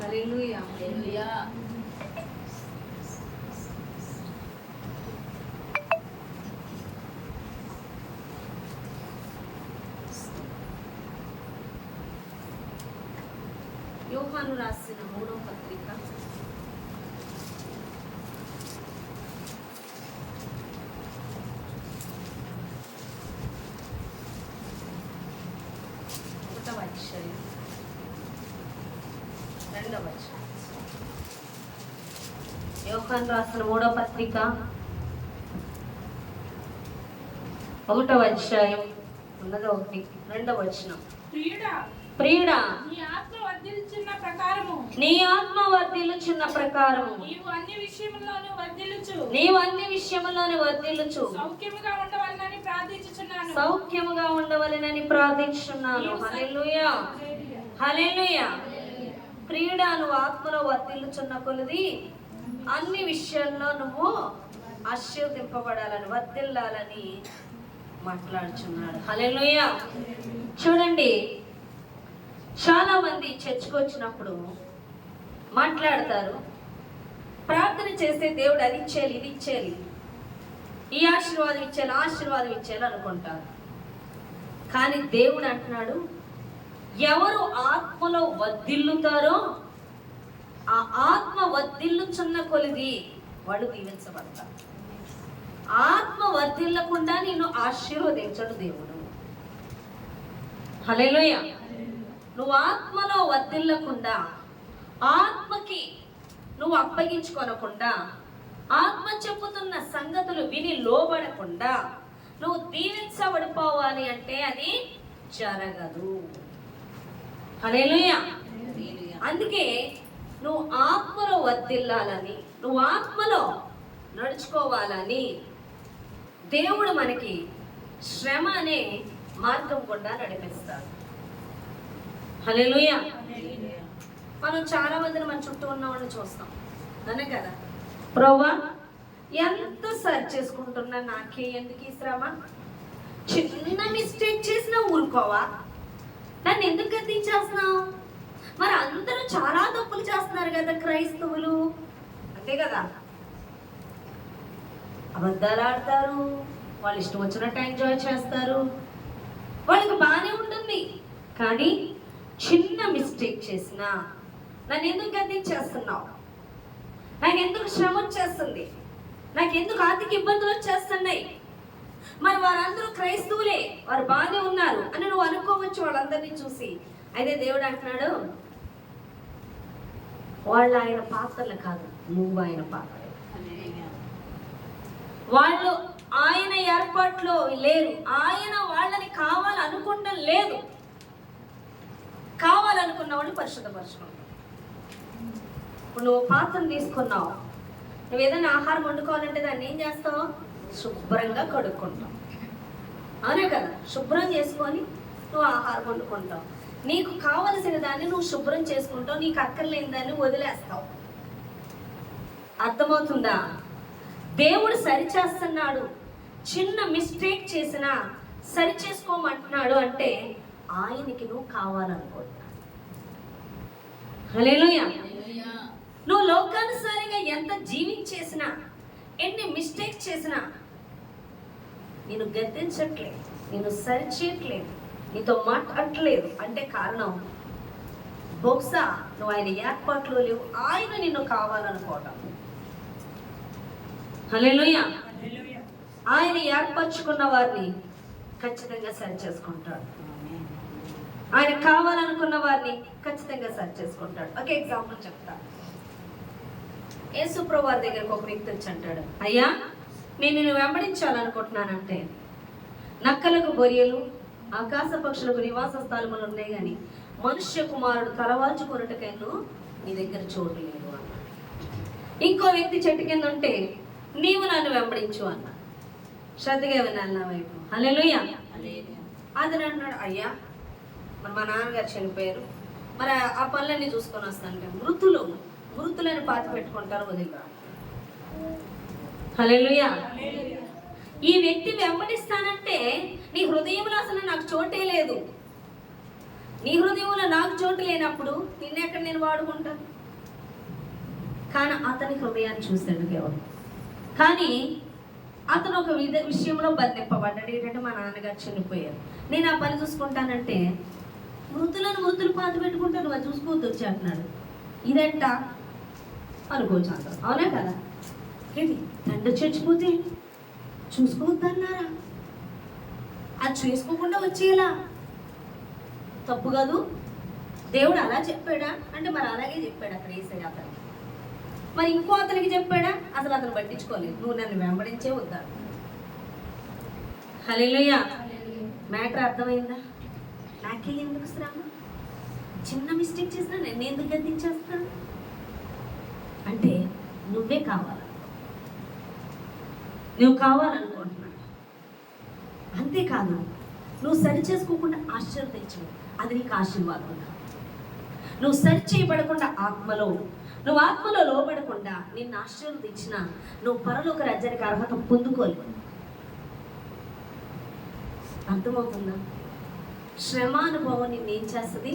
హల్లెలూయా. హల్లెలూయా. యోహాను రాసిన 3వ పత్రిక 1వ అధ్యాయం 2వ వచనం. యోహాను రాసిన 3వ పత్రిక 1వ అధ్యాయం 2వ వచనం. ప్రియుడా, నీ ఆత్మ వర్ధిల్లుచున్న ప్రకారము నీవు అన్ని విషయములోను వర్ధిల్లుచు సౌఖ్యముగా ఉండవలెనని ప్రార్థించుచున్నాను. హల్లెలూయా, హల్లెలూయా. ప్రియుడా, నువ్వు ఆత్మలో వర్ధిల్లుచున్న కొలది అన్ని విషయాల్లో నువ్వు ఆశీర్వదింపబడాలని, వర్ధిల్లాలని మాట్లాడుచున్నాడు. హల్లెలూయా. చూడండి, చాలా మంది చర్చకు వచ్చినప్పుడు మాట్లాడతారు, ప్రార్థన చేస్తే దేవుడు అది ఇచ్చేయాలి, ఇది ఇచ్చేయాలి, ఈ ఆశీర్వాదం ఇచ్చేయాలి, ఆశీర్వాదం ఇచ్చేయాలి అనుకుంటారు. కానీ దేవుడు అంటున్నాడు, ఎవరు ఆత్మలో వర్ధిల్లుతారో ఆ ఆత్మ వర్ధిల్లుచున్న కొలిది వాడు దీవించబడతారు. ఆత్మ వర్ధిల్లకుండా నిన్ను ఆశీర్వదించడు దేవుడు. హల్లెలూయా. నువ్వు ఆత్మలో వర్ధిల్లకుండా, ఆత్మకి నువ్వు అప్పగించుకోనకుండా, ఆత్మ చెప్పుతున్న సంగతులు విని లోబడకుండా నువ్వు దీవించబడిపోవాలి అంటే అది జరగదు. హల్లెలూయా. అందుకే నువ్వు ఆత్మలో వర్ధిల్లాలని, నువ్వు ఆత్మలో నడుచుకోవాలని దేవుడు మనకి శ్రమ అనే మార్గం గుండా నడిపిస్తాడు. హల్లెలూయా. మనం చాలా మందిని మన చుట్టూ ఉన్న వాళ్ళని చూస్తాం, అనే కదా, ప్రభువా ఎంత సర్చ్ చేసుకుంటున్నా, నాకే ఎందుకు ఈ శ్రమ, చిన్న మిస్టేక్ చేసినా ఊరుకోవా, నన్ను ఎందుకు గద్దించేస్తున్నావు, మరి అందరూ చాలా తప్పులు చేస్తున్నారు కదా క్రైస్తవులు, అంతే కదా, అబద్ధాలు ఆడతారు, వాళ్ళు ఇష్టం వచ్చినట్టు ఎంజాయ్ చేస్తారు, వాళ్ళకి బాగానే ఉంటుంది. కానీ చిన్న మిస్టేక్ చేసినా నన్ను ఎందుకు గద్దించేస్తున్నావు, నాకు ఎందుకు శ్రమ వచ్చేస్తుంది, నాకు ఎందుకు ఆర్థిక ఇబ్బందులు వచ్చేస్తున్నాయి, మరి వారందరూ క్రైస్తవులే, వారు బాగానే ఉన్నారు అని నువ్వు అనుకోవచ్చు వాళ్ళందరినీ చూసి. అయితే దేవుడు అంటున్నాడు, వాళ్ళు ఆయన పాత్రలు కాదు, నువ్వు ఆయన పాత్ర. వాళ్ళు ఆయన ఏర్పాట్లో లేరు, ఆయన వాళ్ళని కావాలనుకుంటం లేదు. కావాలనుకున్న వాళ్ళు పరిశుద్ధపరచుకుంటావు. ఇప్పుడు నువ్వు పాత్రను తీసుకున్నావు, నువ్వు ఏదైనా ఆహారం వండుకోవాలంటే దాన్ని ఏం చేస్తావు, శుభ్రంగా కడుక్కుంటావు, అవునే కదా, శుభ్రం చేసుకొని నువ్వు ఆహారం వండుకుంటావు. నీకు కావలసిన దాన్ని నువ్వు శుభ్రం చేసుకుంటావు, నీకు అక్కర్లేని దాన్ని వదిలేస్తావు. అర్థమవుతుందా? దేవుడు సరిచేస్తున్నాడు, చిన్న మిస్టేక్ చేసినా సరి చేసుకోమంటున్నాడు అంటే ఆయనకి నువ్వు కావాలనుకుంటున్నావు. హల్లెలూయా. నువ్వు లోకానుసారంగా ఎంత జీవించేసినా, ఎన్ని మిస్టేక్స్ చేసినా నేను గద్దించట్లేదు, నేను సరి చేయట్లేదు, నీతో మాట్లాడట్లేదు అంటే కారణం బహుశా నువ్వు ఆయన ఏర్పాట్లో లేవు, ఆయన నిన్ను కావాలనుకోవటం. హల్లెలూయా. ఆయన ఏర్పరచుకున్న వారిని ఖచ్చితంగా సరి చేసుకుంటాడు, ఆయన కావాలనుకున్న వారిని ఖచ్చితంగా సరి చేసుకుంటాడు. ఒక ఎగ్జాంపుల్ చెప్తా. యేసు ప్రభువు వారి దగ్గరకు ఒక వ్యక్తి వచ్చి అంటాడు, అయ్యా నేను నిన్ను వెంబడించాలనుకుంటున్నానంటే నక్కలకు గొర్రెలు, ఆకాశ పక్షులకు నివాస స్థలములు ఉన్నాయి, కానీ మనుష్య కుమారుడు తలవాల్చుకొనుటకైనా నీ దగ్గర చోటు లేదు అన్నాడు. ఇంకో వ్యక్తి చెట్టు కింద ఉంటే నీవు నన్ను వెంబడించు అన్నా. శ్రద్ధగా వినాలి నా వైపు. హల్లెలూయా. అతను అంటున్నాడు, అయ్యా మరి మా నాన్నగారు చనిపోయారు, మరి ఆ పనులన్నీ చూసుకొని వస్తానంటే మృతులను పాతి పెట్టుకుంటారు, వదిలిరా. హల్లెలూయా. ఈ వ్యక్తి వెంబడిస్తానంటే నీ హృదయంలో అసలు నాకు చోటే లేదు, నీ హృదయంలో నాకు చోటు లేనప్పుడు నిన్నెక్కడ నేను వాడుకుంటాను? కానీ అతని హృదయాన్ని చూశాడు దేవుడు. కానీ అతను ఒక విషయంలో బంధింపబడ్డాడు. ఏంటంటే మా నాన్నగారు చనిపోయారు, నేను ఆ పని చూసుకుంటానంటే మృతులు పాత పెట్టుకుంటాను, అది చూసుకోవద్దు వచ్చి అంటున్నాడు. ఇదంట అనుకోవచ్చు అంటారు, అవునా కదా? ఏంటి తండ్రి చచ్చిపోతే చూసుకోవద్దన్నారా? అది చేసుకోకుండా వచ్చేలా తప్పు కాదు. దేవుడు అలా చెప్పాడా అంటే మరి అలాగే చెప్పాడు అక్కడ యేసయ్య అతనికి. మరి ఇంకో అతనికి చెప్పాడా? అసలు అతను పట్టించుకోలేదు. నువ్వు నన్ను వెంబడించే వద్దా. హల్లెలూయా. మ్యాటర్ అర్థమైందా? నాకే ఎందుకు శ్రమ? చిన్న మిస్టేక్ చేసినా నేను ఎందుకు గద్దించేస్తాను అంటే నువ్వే కావాలి, నువ్వు కావాలనుకుంటున్నాడు. అంతేకాదు, నువ్వు సరి చేసుకోకుండా ఆశీర్వదించవు, అది నీకు ఆశీర్వాదం. నువ్వు సరి చేయబడకుండా నువ్వు ఆత్మలో లోబడకుండా నిన్ను ఆశీర్వదించిన నువ్వు పరలోక రాజ్యానికి అర్హత పొందుకోలేవు. అర్థమవుతుందా? శ్రమానుభవం నిన్నేం చేస్తుంది?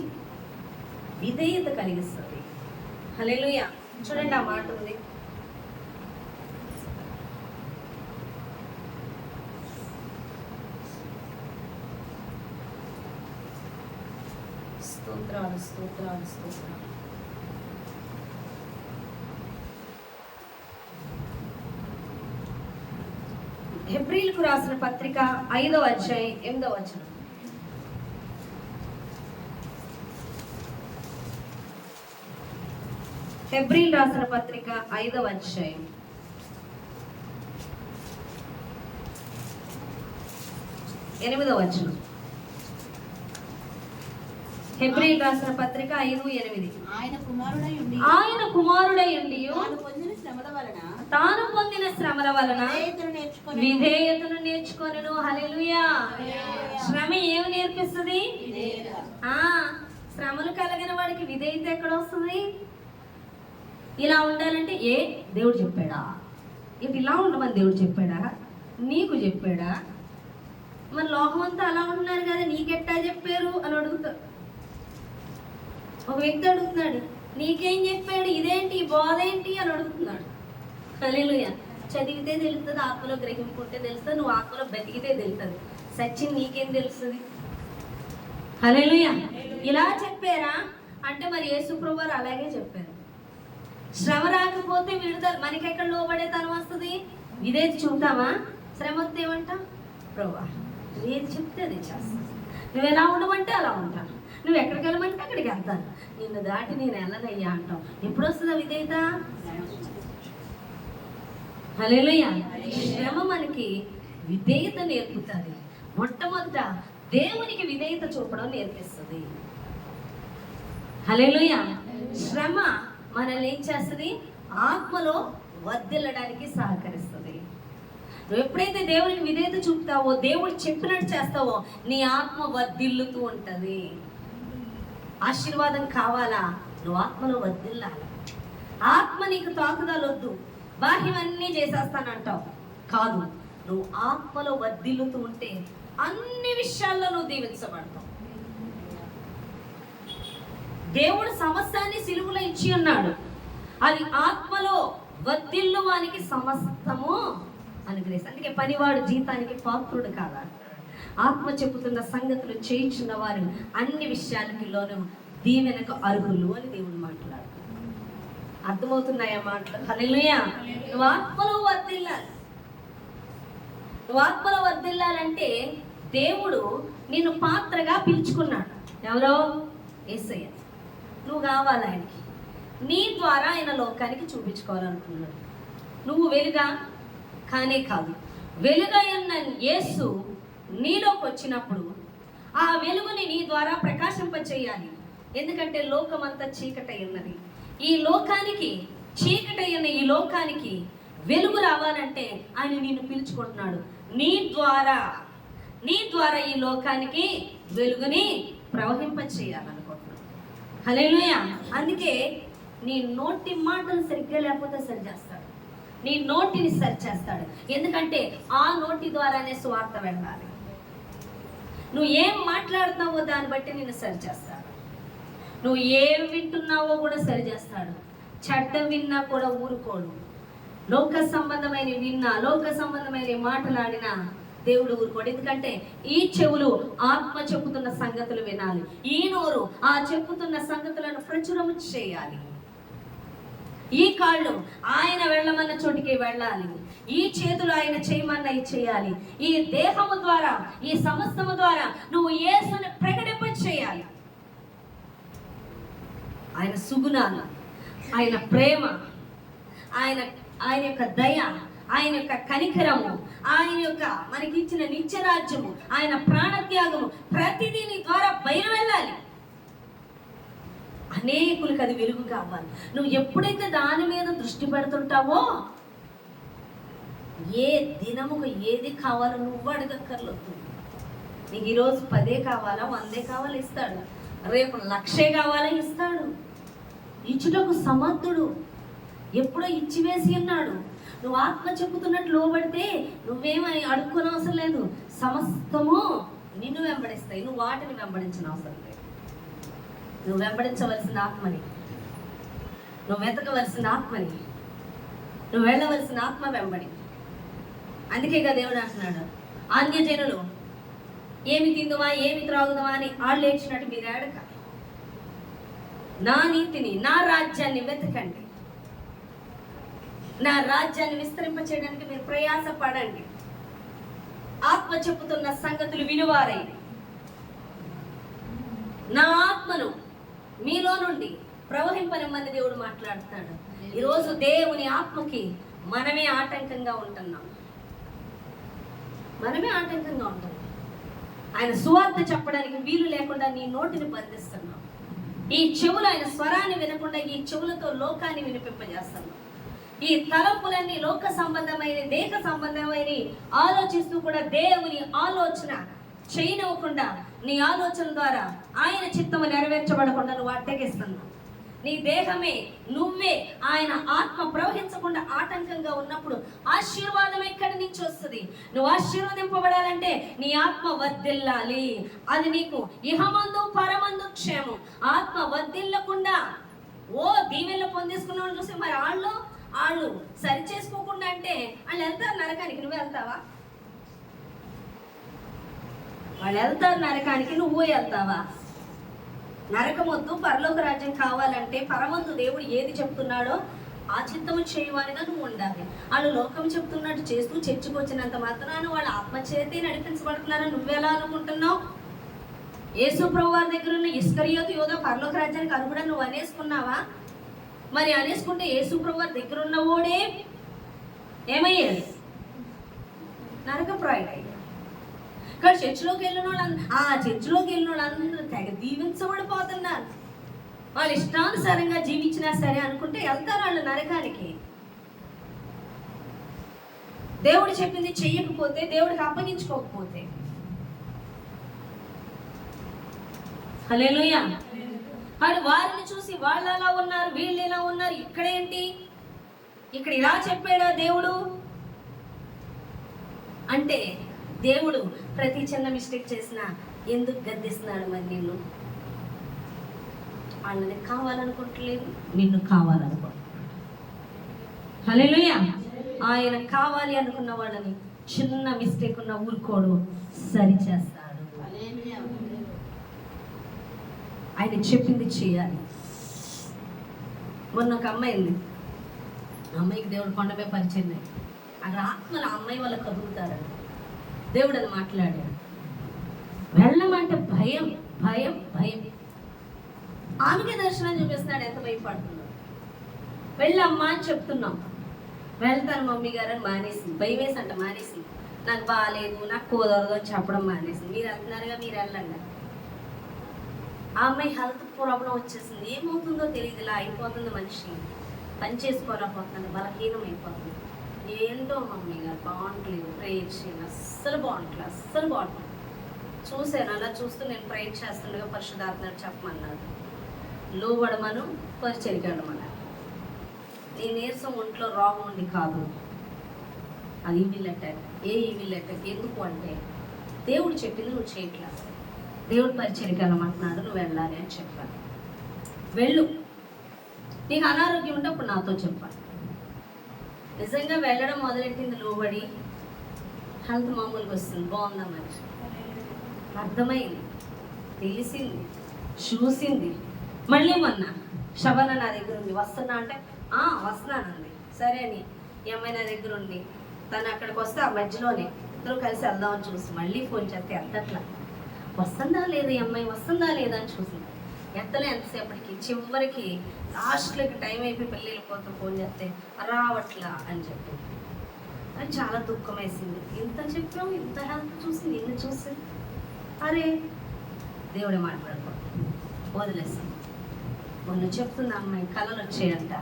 విధేయత కలిగిస్తుంది. హల్లెలూయా. చూడండి ఆ మాట ఉంది, స్తోత్రాలు స్తోత్రాలు స్తోత్రాలు. హెబ్రీలకు రాసిన పత్రిక 5వ అధ్యాయం 8వ వచనం. హెబ్రీలు రాసిన పత్రిక 5వ అధ్యాయం 8వ వచనం. హెబ్రీలు రాసిన పత్రిక 5:8. ఆయన కుమారుడై ఉండి తాను పొందిన శ్రమల వలన విధేయతను నేర్చుకొనెను. హల్లెలూయా. శ్రమ ఏమి నేర్పిస్తుంది? శ్రమలు కలిగిన వాడికి విధేయత ఎక్కడ వస్తుంది? ఇలా ఉండాలంటే దేవుడు చెప్పాడా? ఇది ఇలా ఉండమని దేవుడు చెప్పాడా? నీకు చెప్పాడా? మరి లోకమంతా అలా ఉంటున్నారు కదా, నీకెట్టా చెప్పారు అని అడుగుతారు. ఒక వ్యక్తి అడుగుతున్నాడు, నీకేం చెప్పాడు, ఇదేంటి బోధ ఏంటి అని అడుగుతున్నాడు. హల్లెలూయా. చదివితే తెలుస్తుంది, ఆత్మలో గ్రహింపుంటే తెలుస్తుంది, నువ్వు ఆత్మలో బతికితే తెలుస్తుంది. సచిన్ నీకేం తెలుస్తుంది? హల్లెలూయా. ఇలా చెప్పారా అంటే మరి యేసు ప్రభువు అలాగే చెప్పారు. శ్రమ రాకపోతే విడుదల, మనకెక్కడ లోబడే తనం వస్తుంది? ఇదేది చూద్దామా? శ్రమ వస్తే ఏమంటా? ప్రభువా ఏది చెప్తే అది చేస్తాను, నువ్వు ఎలా ఉండమంటే అలా ఉంటాను, నువ్వు ఎక్కడికి వెళ్ళమంటే అక్కడికి వెళ్తాను, నిన్ను దాటి నేను వెళ్ళనయ్యా అంటావు. ఎప్పుడు వస్తుందా విధేయత? హల్లెలూయా. శ్రమ మనకి విధేయత నేర్పుతుంది. మొట్టమొదట దేవునికి విధేయత చూపడం నేర్పిస్తుంది. హల్లెలూయా. శ్రమ మనల్ని ఏం చేస్తుంది? ఆత్మలో వర్ధిల్లడానికి సహకరిస్తుంది. నువ్వు ఎప్పుడైతే దేవునికి విధేయత చూపుతావో, దేవుడు చెప్పినట్టు చేస్తావో, నీ ఆత్మ వర్ధిల్లుతూ ఉంటుంది. ఆశీర్వాదం కావాలా? నువ్వు ఆత్మలో వర్ధిల్లాలి. ఆత్మ నీకు తాకుదలొద్దు, బాహ్యమన్నీ చేసేస్తానంటావు కాదు. నువ్వు ఆత్మలో వర్ధిల్లుతూ ఉంటే అన్ని విషయాల్లో నువ్వు దీవించబడతావు. దేవుడు సమస్తాన్ని సిలువలో ఇచ్చి ఉన్నాడు. అది ఆత్మలో వర్ధిల్లు వానికి సమస్తము అనుగ్రహిస్తుంది. అందుకే పనివాడు జీతానికి పాత్రుడు కాదా? ఆత్మ చెప్పుతున్న సంగతులు చేయించున్న వారు అన్ని విషయాలకిలోనూ దీవెనకు అర్హులు అని దేవుడు మాట్లాడు. అర్థమవుతున్నాయా మాటలు? హల్లెలూయా. నువ్వు ఆత్మలో వర్ధిల్లాలి. నువ్వు ఆత్మలో వర్ధిల్లాలంటే దేవుడు నిన్ను పాత్రగా పిలుచుకున్నాడు. ఎవరో? యేసయ్య. నువ్వు కావాలి ఆయనకి. నీ ద్వారా ఆయన లోకానికి చూపించుకోవాలనుకున్నాడు. నువ్వు వెలుగా కానే కాదు, వెలుగైన యేసు నీలోకి వచ్చినప్పుడు ఆ వెలుగుని నీ ద్వారా ప్రకాశింపచేయాలి. ఎందుకంటే లోకమంతా చీకటై ఉన్నది. ఈ లోకానికి చీకటైన ఈ లోకానికి వెలుగు రావాలంటే ఆయన నిన్ను పిలుచుకుంటున్నాడు. నీ ద్వారా ఈ లోకానికి వెలుగుని ప్రవహింపచేయాలనుకుంటున్నాడు. హల్లెలూయా. అందుకే నీ నోటి మాటలు సరిగ్గా లేకపోతే సరి చేస్తాడు, నీ నోటిని సరి చేస్తాడు. ఎందుకంటే ఆ నోటి ద్వారానే స్వార్థ వెళ్ళాలి. నువ్వు ఏం మాట్లాడుతున్నావో దాన్ని బట్టి నిన్ను సరి చేస్తాడు. నువ్వు ఏం వింటున్నావో కూడా సరి చేస్తాడు. చెడ్డ విన్నా కూడా ఊరుకోడు. లోక సంబంధమైన విన్నా, లోక సంబంధమైన మాటలాడినా దేవుడు ఊరుకోడు. ఎందుకంటే ఈ చెవులు ఆత్మ చెప్పుతున్న సంగతులు వినాలి, ఈ నోరు ఆ చెప్పుతున్న సంగతులను ప్రచురము చేయాలి, ఈ కాళ్ళు ఆయన వెళ్ళమన్న చోటికి వెళ్ళాలి, ఈ చేతులు ఆయన చేయమన్నవి చేయాలి, ఈ దేహము ద్వారా, ఈ సమస్తము ద్వారా నువ్వు యేసుని ప్రకటింప చేయాలి. ఆయన సుగుణాలు, ఆయన ప్రేమ, ఆయన ఆయన యొక్క దయ, ఆయన యొక్క కనికరము, ఆయన యొక్క మనకిచ్చిన నిత్యరాజ్యము, ఆయన ప్రాణత్యాగము, ప్రతిదీ నీ ద్వారా బయలు వెళ్ళాలి. అనేకులకు అది వెలుగు కావాలి. నువ్వు ఎప్పుడైతే దాని మీద దృష్టి పెడుతుంటావో, ఏ దినముకు ఏది కావాలో నువ్వు అడగక్కర్లేదు. నీకు ఈరోజు 10 కావాలా, 100 కావాలా ఇస్తాడు, రేపు 1,00,000 కావాలా ఇస్తాడు. ఇచ్చుటకు సమర్థుడు, ఎప్పుడో ఇచ్చివేసి ఉన్నాడు. నువ్వు ఆత్మ చెప్పుతున్నట్టు లోబడితే నువ్వేమని అడుక్కోని అవసరం లేదు. సమస్తము నిన్ను వెంబడిస్తాయి, నువ్వు వాటిని వెంబడించిన అవసరం లేదు. నువ్వు వెంబడించవలసిన ఆత్మని, నువ్వు వెతకవలసిన ఆత్మని, నువ్వు వెళ్ళవలసిన ఆత్మ వెంబడి. అందుకేగా దేవుడు అంటున్నాడు, అన్యజనులు ఏమి తిందువా, ఏమి త్రాగుదామా అని వాళ్ళు ఏడ్చినట్టు మీరు ఏడక, నా నీతిని, నా రాజ్యాన్ని వెతకండి, నా రాజ్యాన్ని విస్తరింప చేయడానికి మీరు ప్రయాస పడండి. ఆత్మ చెప్పుతున్న సంగతులు వినువారై నా ఆత్మను మీలో నుండి ప్రవహింపనిమ్మని దేవుడు మాట్లాడుతున్నాడు. ఈరోజు దేవుని ఆత్మకి మనమే ఆటంకంగా ఉంటున్నాం, మనమే ఆటంకంగా ఉంటున్నాం. ఆయన సువార్త చెప్పడానికి వీలు లేకుండా నీ నోటిని బంధిస్తున్నాం. ఈ చెవులు ఆయన స్వరాన్ని వినకుండా ఈ చెవులతో లోకాన్ని వినిపింపజేస్తున్నాం. ఈ తలంపులన్నీ లోక సంబంధమైన, దేహ సంబంధమైన ఆలోచిస్తూ కూడా దేవుని ఆలోచన చేయనివ్వకుండా, నీ ఆలోచన ద్వారా ఆయన చిత్తము నెరవేర్చబడకుండా నువ్వు అడ్డగిస్తున్నావు. నీ దేహమే, నువ్వే ఆయన ఆత్మ ప్రవహించకుండా ఆటంకంగా ఉన్నప్పుడు ఆశీర్వాదం ఎక్కడి నుంచి వస్తుంది? నువ్వు ఆశీర్వదింపబడాలంటే నీ ఆత్మ వర్ధిల్లాలి. అది నీకు ఇహమందు పరమందు క్షేమం. ఆత్మ వర్ధిల్లకుండా దీవెనలు పొందేసుకున్న వాళ్ళు చూసి మరి వాళ్ళు సరి చేసుకోకుండా అంటే వాళ్ళు వెళ్తారు నరకానికి, నువ్వు వెళ్తావా? వాళ్ళు వెళ్తారు నరకానికి, నువ్వు వెళ్తావా? నరకమొద్దు, పరలోక రాజ్యం కావాలంటే పరమందు దేవుడు ఏది చెప్తున్నాడో ఆ చిత్తము చేయవానిగా నువ్వు ఉండాలి. వాళ్ళు లోకం చెప్తున్నట్టు చేస్తూ చర్చకు వచ్చినంత మాత్రాన వాళ్ళు ఆత్మచేతే నడిపించబడుతున్నారని నువ్వెలా అనుకుంటున్నావు? యేసు ప్రభు వారి దగ్గర ఉన్న ఇస్కరియోతు యోధ పరలోక రాజ్యానికి అర్హుడని నువ్వు అనేసుకున్నావా? మరి అనేసుకుంటే యేసు ప్రభు వారి దగ్గర ఉన్నవాడే ఏమయ్యాడు? నరకప్రాయుడు. ఇక్కడ చర్చిలోకి వెళ్ళిన వాళ్ళందరూ తెగ దీవించబడిపోతున్నారు. వాళ్ళు ఇష్టానుసారంగా జీవించినా సరే అనుకుంటే వెళ్తారు వాళ్ళు నరకానికి. దేవుడు చెప్పింది చెయ్యకపోతే, దేవుడికి అప్పగించుకోకపోతే. హల్లెలూయా. వారిని చూసి వాళ్ళు ఎలా ఉన్నారు, వీళ్ళు ఎలా ఉన్నారు, ఇక్కడేంటి, ఇక్కడ ఇలా చెప్పాడా దేవుడు అంటే, దేవుడు ప్రతి చిన్న మిస్టేక్ చేసినా ఎందుకు గద్దిస్తున్నాడు? మరి నిన్ను, వాళ్ళని కావాలనుకుంటలేదు, నిన్ను కావాలనుకుంటున్నాడు. హల్లెలూయా. ఆయన కావాలి అనుకున్న వాళ్ళని చిన్న మిస్టేక్ ఉన్న ఊరుకోడు, సరి చేస్తాడు. ఆయన చెప్పింది చేయాలి. మొన్న ఒక అమ్మాయి ఉంది, అమ్మాయికి దేవుడు కొండపై పరిచయం. అక్కడ ఆత్మల అమ్మాయి వాళ్ళ కదులుతారని దేవుడు అని మాట్లాడాడు. వెళ్ళమంటే భయం భయం భయం. ఆమెకే దర్శనం చూపిస్తున్నాడు, ఎంత భయపడుతున్నాడు. వెళ్ళమ్మా అని చెప్తున్నాం, వెళ్తాను మమ్మీ గారు అని మానేసింది. భయం వేసి అంట మానేసింది. నాకు బాగాలేదు, నాకు కుదరదు అని చెప్పడం మానేసింది. మీరు వెళ్తున్నారుగా, మీరు వెళ్ళండి. ఆ అమ్మాయి హెల్త్ ప్రాబ్లం వచ్చేసింది. ఏమవుతుందో తెలియదు, ఇలా అయిపోతుంది మనిషి, పని చేసుకోలేకపోతుంది, బలహీనం అయిపోతుంది. ఏంటో మమ్మీ గారు బాగుంటలేదు, ప్రేయర్ చేయండి. అస్సలు బాగుంటలేదు. చూశాను, అలా చూస్తూ నేను ప్రేయర్ చేస్తుండగా పరిశుద్ధాత్మ చెప్పమన్నాడు, లోబడమను, పరిచరికడమన్నాడు. నీ నీరసం ఒంట్లో రోగం ఉండి కాదు, అది ఈవిల్ అటాక్. ఏ ఈవిల్ అటాక్ ఎందుకు అంటే, దేవుడు చెప్పింది నువ్వు చేయట్లేదు, దేవుడు పరిచరికలమంటున్నాడు, నువ్వు వెళ్ళాలి అని చెప్పాను. వెళ్ళు, నీకు అనారోగ్యం ఉంటే అప్పుడు నాతో చెప్పాలి. నిజంగా వెళ్ళడం మొదలెట్టింది లోబడి హెల్త్ మామూలుగా వస్తుంది, బాగుందా మనిషి, అర్థమైంది, తెలిసింది, చూసింది. మళ్ళీ మొన్న శబన నా దగ్గర ఉంది, వస్తున్నా అంటే వస్తున్నానండి. సరే అని ఈ అమ్మాయి నా దగ్గర ఉంది, తను అక్కడికి వస్తే ఆ మధ్యలోనే ఇద్దరు కలిసి వెళ్దామని చూసి మళ్ళీ ఫోన్ చేస్తే ఎత్తట్లా. వస్తుందా లేదా ఈ అమ్మాయి, వస్తుందా లేదా అని చూసింది, ఎత్తలే. ఎంతసేపటికి చివరికి లాస్ట్లోకి టైం అయిపోయి పెళ్ళి వెళ్ళిపోతూ ఫోన్ చేస్తే రావట్లా అని చెప్పి అది చాలా దుఃఖం వేసింది. ఇంత చెప్పాము, ఇంత హెల్త్ చూసింది, ఇన్ని చూసింది. అరే దేవుడే మాట్లాడుకో, వదిలేసింది. మొన్న చెప్తుంది అమ్మాయి కళలు వచ్చాయంట.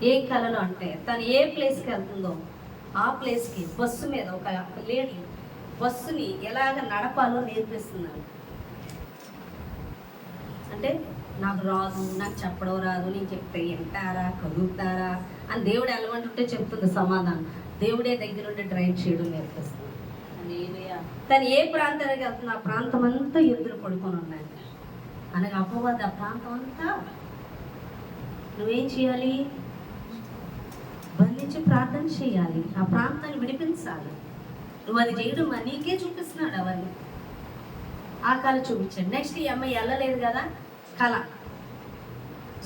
ఏ కళలు అంటే తను ఏ ప్లేస్కి వెళ్తుందో ఆ ప్లేస్కి బస్సు మీద ఒక లేడీ బస్సుని ఎలాగ నడపాలో నేర్పిస్తున్నాను. అంటే నాకు రాదు, నాకు చెప్పడం రాదు, నేను చెప్తే వింటారా, కదులుతారా అని దేవుడు ఎలమంటుంటే చెప్తుంది సమాధానం. దేవుడే దగ్గరుండి డ్రైవ్ చేయడం నేర్పిస్తుంది. తను ఏ ప్రాంతానికి వెళ్తుంది ఆ ప్రాంతం అంతా ఎదురు పడుకొని ఉన్నాయి. అనగా అపవాది ఆ ప్రాంతం అంతా నువ్వేం చేయాలి, బంధించి ప్రార్థన చేయాలి, ఆ ప్రాంతాన్ని విడిపించాలి. నువ్వు అది చేయడం నీకే చూపిస్తున్నాడు అవన్నీ. ఆ కళ చూపించాడు. నెక్స్ట్ ఈ అమ్మాయి వెళ్ళలేదు కదా, కళ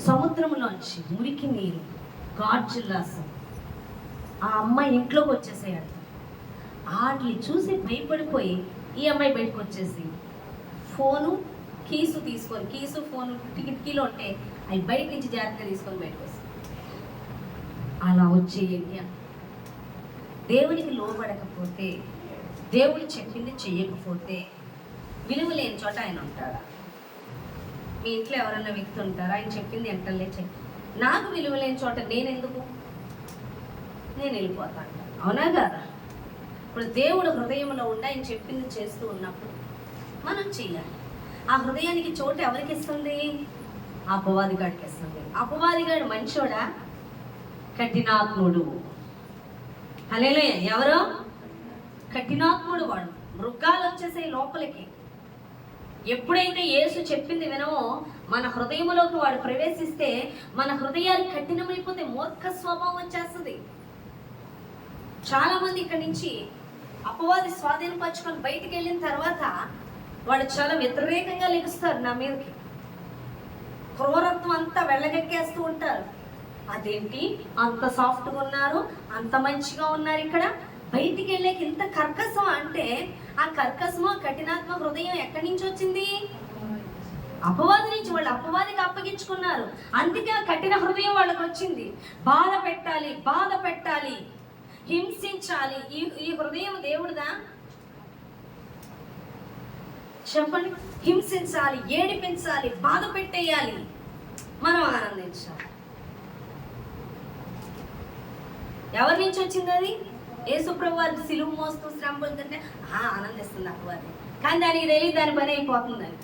సముద్రంలోంచి మురికి నీరు గాడ్జిల్లాసం ఆ అమ్మాయి ఇంట్లోకి వచ్చేసేయాడు. వాటిని చూసి భయపడిపోయి ఈ అమ్మాయి బయటకు వచ్చేసి ఫోను కీసు తీసుకొని, కీసు ఫోను కిటికీలో ఉంటే అవి బయట నుంచి జాగ్రత్తగా తీసుకొని బయటకు వస్తాయి. అలా వచ్చేయండి. దేవునికి లోబడకపోతే, దేవుడు చెప్పింది చెయ్యకపోతే విలువ లేని చోట ఆయన ఉంటాడా? మీ ఇంట్లో ఎవరైనా వ్యక్తి ఉంటారా ఆయన చెప్పింది ఎంటలే నాకు విలువ లేని చోట నేను వెళ్ళిపోతాను, అవునా కదా? ఇప్పుడు దేవుడు హృదయంలో ఉండి ఆయన చెప్పింది చేస్తూ ఉన్నప్పుడు మనం చెయ్యాలి. ఆ హృదయానికి చోటు ఎవరికి ఇస్తుంది? అపవాదిగాడికి ఇస్తుంది. అపవాదిగాడు మంచోడా? కఠినాత్ముడు. హల్లెలూయా. ఎవరో కఠినాత్ముడు వాడు. మృగాలు వచ్చేసాయి లోపలికి. ఎప్పుడైతే యేసు చెప్పింది వినమో మన హృదయంలోకి వాడు ప్రవేశిస్తే మన హృదయాలు కఠినమైపోతే మూర్ఖ స్వభావం వచ్చేస్తుంది. చాలా మంది ఇక్కడి నుంచి అపవాది స్వాధీనపరచుకొని బయటికి వెళ్ళిన తర్వాత వాడు చాలా వ్యతిరేకంగా లెగుస్తారు నా మీదకి. క్రూరత్వం అంతా వెళ్ళగక్కేస్తూ ఉంటారు. అదేంటి అంత సాఫ్ట్గా ఉన్నారు, అంత మంచిగా ఉన్నారు, ఇక్కడ బయటికి వెళ్ళాక ఇంత కర్కశం అంటే ఆ కర్కశము కఠినాత్మ హృదయం ఎక్కడి నుంచి వచ్చింది? అపవాది నుంచి. వాళ్ళు అపవాదికి అప్పగించుకున్నారు, అందుకే ఆ కఠిన హృదయం వాళ్ళకి వచ్చింది. బాధ పెట్టాలి, హింసించాలి. ఈ హృదయం దేవుడిదా? చెప్పండి. హింసించాలి, ఏడిపించాలి, బాధ పెట్టేయాలి, మనం ఆనందించాలి. ఎవరి నుంచి వచ్చింది అది? యేసుప్రభు వారికి సిలువ మోస్తూ శ్రమ పొందుతుంటే ఆనందిస్తుంది అపవాది, కానీ దానికి తెలియదు దాని పని అయిపోతుందని.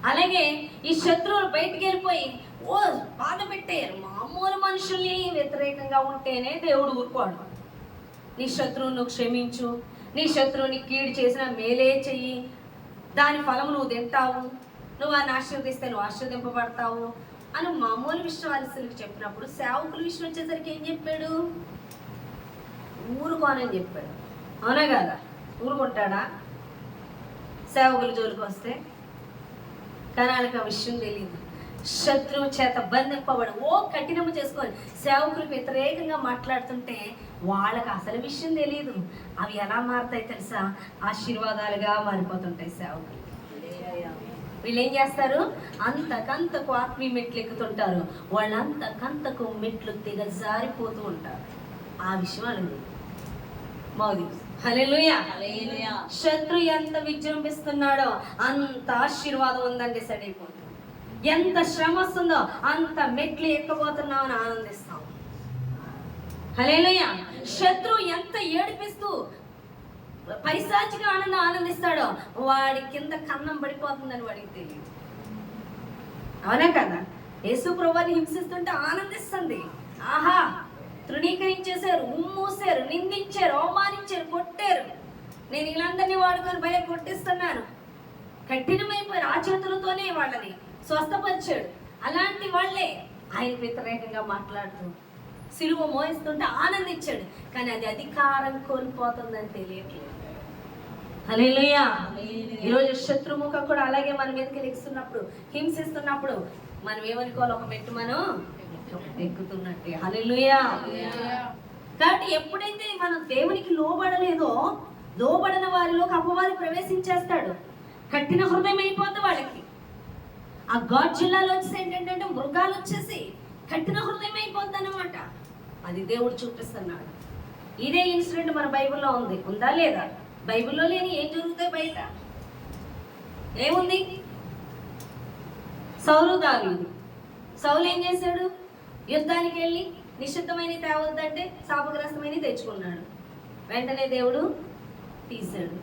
అలాగే ఈ శత్రువులు బయటికి వెళ్ళిపోయి బాధ పెట్టేయారు. మామూలు మనుషుల్ని వ్యతిరేకంగా ఉంటేనే దేవుడు ఊరుకోడు. నీ శత్రువును నువ్వు క్షమించు, నీ శత్రువుని కీడు చేసిన మేలే చెయ్యి, దాని ఫలము నువ్వు తింటావు, నువ్వు ఆయన ఆశీర్వదిస్తే నువ్వు ఆశీర్వదింపబడతావు అని మామూలు విశ్వాసులకు చెప్పినప్పుడు సేవకుల విషయం వచ్చేసరికి ఏం చెప్పాడు? ఊరుకోనని చెప్పాడు. అవునా కదా? ఊరుకుంటాడా సేవకుల జోలికి వస్తే? కానీ వాళ్ళకి ఆ విషయం తెలియదు. శత్రువు చేత బంధింపబడి కఠినము చేసుకొని సేవకులకు వ్యతిరేకంగా మాట్లాడుతుంటే వాళ్ళకి అసలు విషయం తెలియదు. అవి ఎలా మారుతాయి తెలుసా? ఆశీర్వాదాలుగా మారిపోతుంటాయి సేవకులు. వీళ్ళు ఏం చేస్తారు? అంతకంతకు ఆత్మీయ మెట్లు ఎక్కుతుంటారు, వాళ్ళంతకంతకు మెట్లు దిగజారిపోతూ ఉంటారు. ఆ విషయం అనేది మౌది. హల్లెలూయా. శత్రు ఎంత విజృంభిస్తున్నాడో అంత ఆశీర్వాదం ఉందని డిసైడ్ అయిపోతుంది. ఎంత శ్రమ వస్తుందో అంత మెట్లు ఎక్కబోతున్నామని ఆనందిస్తాం. హల్లెలూయా. శత్రువు ఎంత ఏడిపిస్తూ పైశాచిక ఆనందిస్తాడో వాడి కింద కన్నం పడిపోతుందని వాడికి తెలియదు. అవునా కదా? యేసు ప్రభువుని హింసిస్తుంటే ఆనందిస్తుంది. ఆహా, తృణీకరించేశారు, ఉమ్మూసారు, నిందించారు, అవమానించారు, కొట్టారు, నేను వీళ్ళందరినీ వాడుకొని కొట్టిస్తున్నాను. కఠినమైపోయారు. ఆ చేతులతోనే వాళ్ళని స్వస్థపరిచాడు. అలాంటి వాళ్ళే ఆయన వ్యతిరేకంగా మాట్లాడుతూ సిలువ మోయిస్తుంటే ఆనందించాడు, కానీ అది అధికారం కోల్పోతుందని తెలియట్లేదు. హల్లెలూయా. ఈరోజు శత్రుముఖ కూడా అలాగే మన మీదకి లెక్కుతున్నప్పుడు, హింసిస్తున్నప్పుడు మనం ఏమనుకోవాలి, ఒక మెట్టు మనం ఎక్కుతున్నట్టే. హల్లెలూయా. కాబట్టి ఎప్పుడైతే మనం దేవునికి లోబడలేదో, లోబడిన వారిలోకి అపవాది ప్రవేశించేస్తాడు. కట్టిన హృదయం అయిపోతుంది వాళ్ళకి. ఆ గాడ్ జిల్లాలో వచ్చేసి ఏంటంటే మృగాలు వచ్చేసి కట్టిన హృదయం అయిపోద్ది అన్నమాట. అది దేవుడు చూపిస్తున్నాడు. ఇదే ఇన్సిడెంట్ మన బైబిల్లో ఉంది, ఉందా లేదా? బైబిల్లో లేని ఏం జరుగుతాయి బయట? ఏముంది? సౌలు దావీదు. సౌలు ఏం చేశాడు? యుద్ధానికి వెళ్ళి నిషిద్ధమైన తేవద్దంటే శాపగ్రస్తమైన తెచ్చుకున్నాడు. వెంటనే దేవుడు తీశాడు.